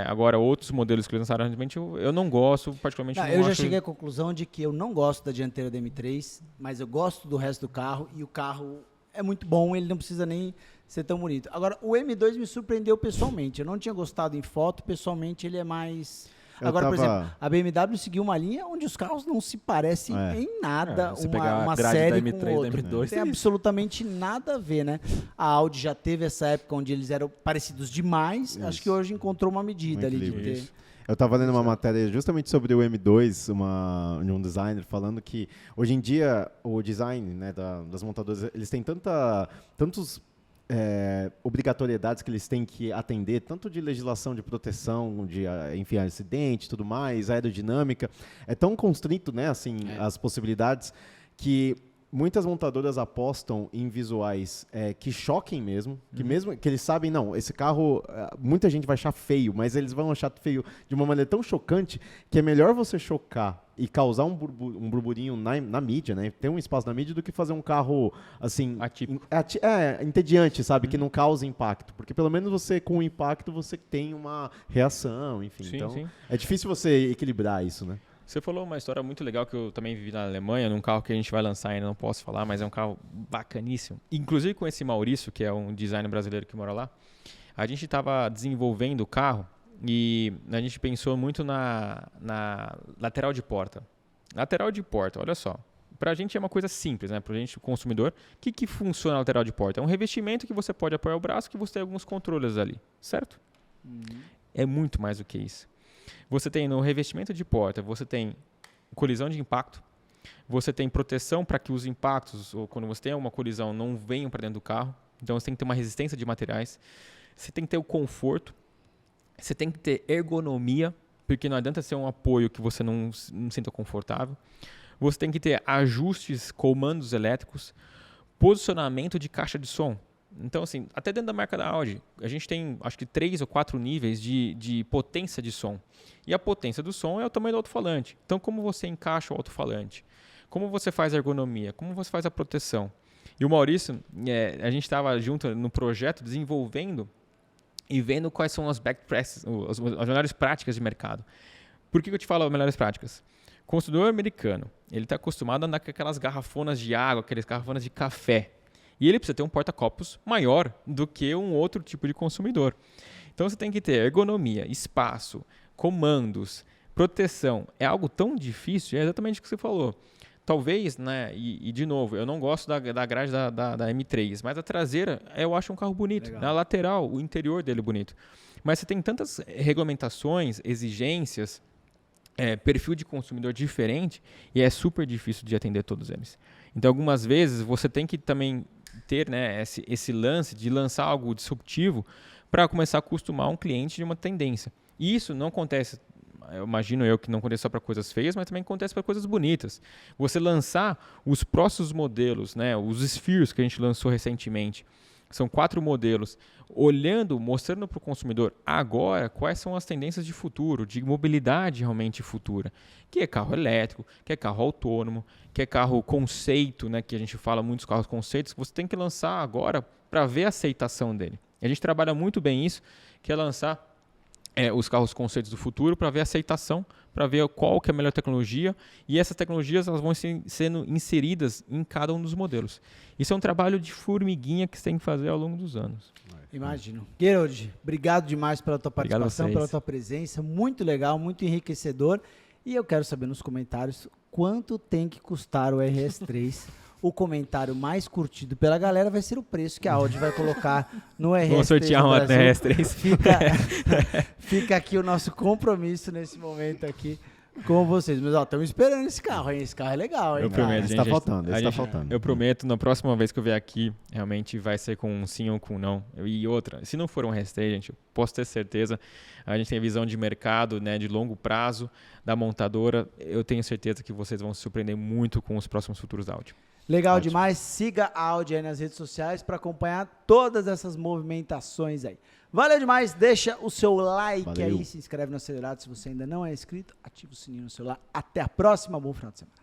Agora, outros modelos que eles lançaram recentemente, eu não gosto, particularmente não Eu já acho... cheguei à conclusão de que eu não gosto da dianteira do M3, mas eu gosto do resto do carro, e o carro é muito bom, ele não precisa nem ser tão bonito. Agora, o M2 me surpreendeu pessoalmente, eu não tinha gostado em foto, pessoalmente ele é mais... Agora, por exemplo, a BMW seguiu uma linha onde os carros não se parecem em nada, você pegar a uma grade série da M3 com outra. da M2, Não tem absolutamente nada a ver, né? A Audi já teve essa época onde eles eram parecidos demais, acho que hoje encontrou uma medida ali de ter... Isso. Eu estava lendo uma matéria justamente sobre o M2, de um designer, falando que hoje em dia o design, né, das montadoras, eles têm tantos obrigatoriedades que eles têm que atender, tanto de legislação de proteção, de enfim, acidente e tudo mais, aerodinâmica, é tão constrito, né, assim, as possibilidades, que muitas montadoras apostam em visuais que choquem mesmo, que mesmo que eles sabem, não, esse carro, muita gente vai achar feio, mas eles vão achar feio de uma maneira tão chocante que é melhor você chocar e causar um burburinho na mídia, né? Ter um espaço na mídia do que fazer um carro, assim... Atípico. Entediante, sabe? Que não causa impacto. Porque pelo menos você, com o impacto, você tem uma reação, enfim. Sim, então, sim. é difícil você equilibrar isso, né? Você falou uma história muito legal que eu também vivi na Alemanha, num carro que a gente vai lançar ainda, não posso falar, mas é um carro bacaníssimo. Inclusive com esse Maurício, que é um designer brasileiro que mora lá, a gente estava desenvolvendo o carro e a gente pensou muito na lateral de porta. Lateral de porta, olha só. Pra gente é uma coisa simples, né? Pra gente, o consumidor, o que funciona a lateral de porta? É um revestimento que você pode apoiar o braço, que você tem alguns controles ali, certo? É muito mais do que isso. Você tem no revestimento de porta, você tem colisão de impacto, você tem proteção para que os impactos, ou quando você tem uma colisão, não venham para dentro do carro. Então você tem que ter uma resistência de materiais. Você tem que ter o conforto. Você tem que ter ergonomia, porque não adianta ser um apoio que você não sinta confortável. Você tem que ter ajustes, comandos elétricos, posicionamento de caixa de som. Então, assim, até dentro da marca da Audi, a gente tem, acho que 3 ou 4 níveis de potência de som. E a potência do som é o tamanho do alto-falante. Então, como você encaixa o alto-falante? Como você faz a ergonomia? Como você faz a proteção? E o Maurício, a gente estava junto no projeto desenvolvendo e vendo quais são as best practices, as melhores práticas de mercado. Por que eu te falo as melhores práticas? O consumidor americano, ele está acostumado a andar com aquelas garrafonas de água, aquelas garrafonas de café. E ele precisa ter um porta-copos maior do que um outro tipo de consumidor. Então você tem que ter ergonomia, espaço, comandos, proteção. É algo tão difícil, é exatamente o que você falou. Talvez, né, e de novo, eu não gosto da grade da M3, mas a traseira eu acho um carro bonito. Legal. Na lateral, o interior dele é bonito. Mas você tem tantas regulamentações, exigências, perfil de consumidor diferente e é super difícil de atender todos eles. Então, algumas vezes, você tem que também ter, né, esse lance de lançar algo disruptivo para começar a acostumar um cliente de uma tendência. E isso não acontece, eu imagino que não acontece só para coisas feias, mas também acontece para coisas bonitas. Você lançar os próximos modelos, né, os Spheres que a gente lançou recentemente, são 4 modelos, mostrando para o consumidor agora quais são as tendências de futuro, de mobilidade realmente futura, que é carro elétrico, que é carro autônomo, que é carro conceito, né, que a gente fala muitos carros conceitos, que você tem que lançar agora para ver a aceitação dele. E a gente trabalha muito bem isso, que é lançar os carros conceitos do futuro para ver a aceitação, para ver qual que é a melhor tecnologia, e essas tecnologias elas vão sendo inseridas em cada um dos modelos. Isso é um trabalho de formiguinha que você tem que fazer ao longo dos anos. Imagino. Gerold, obrigado demais pela tua participação, pela tua presença, muito legal, muito enriquecedor, e eu quero saber nos comentários quanto tem que custar o RS3. O comentário mais curtido pela galera vai ser o preço que a Audi vai colocar no RS3. Vamos sortear uma RS3. Fica aqui o nosso compromisso nesse momento aqui com vocês. Mas estamos esperando esse carro, hein? Esse carro é legal, hein? Eu prometo, gente. Está faltando. Eu prometo, na próxima vez que eu vier aqui, realmente vai ser com um sim ou com um não. E outra, se não for um RS3, gente, eu posso ter certeza, a gente tem visão de mercado, né, de longo prazo da montadora. Eu tenho certeza que vocês vão se surpreender muito com os próximos futuros da Audi. Legal demais. Siga a Audi aí nas redes sociais para acompanhar todas essas movimentações aí. Valeu demais. Deixa o seu like aí, se inscreve no Acelerado se você ainda não é inscrito, ativa o sininho no celular. Até a próxima. Bom final de semana.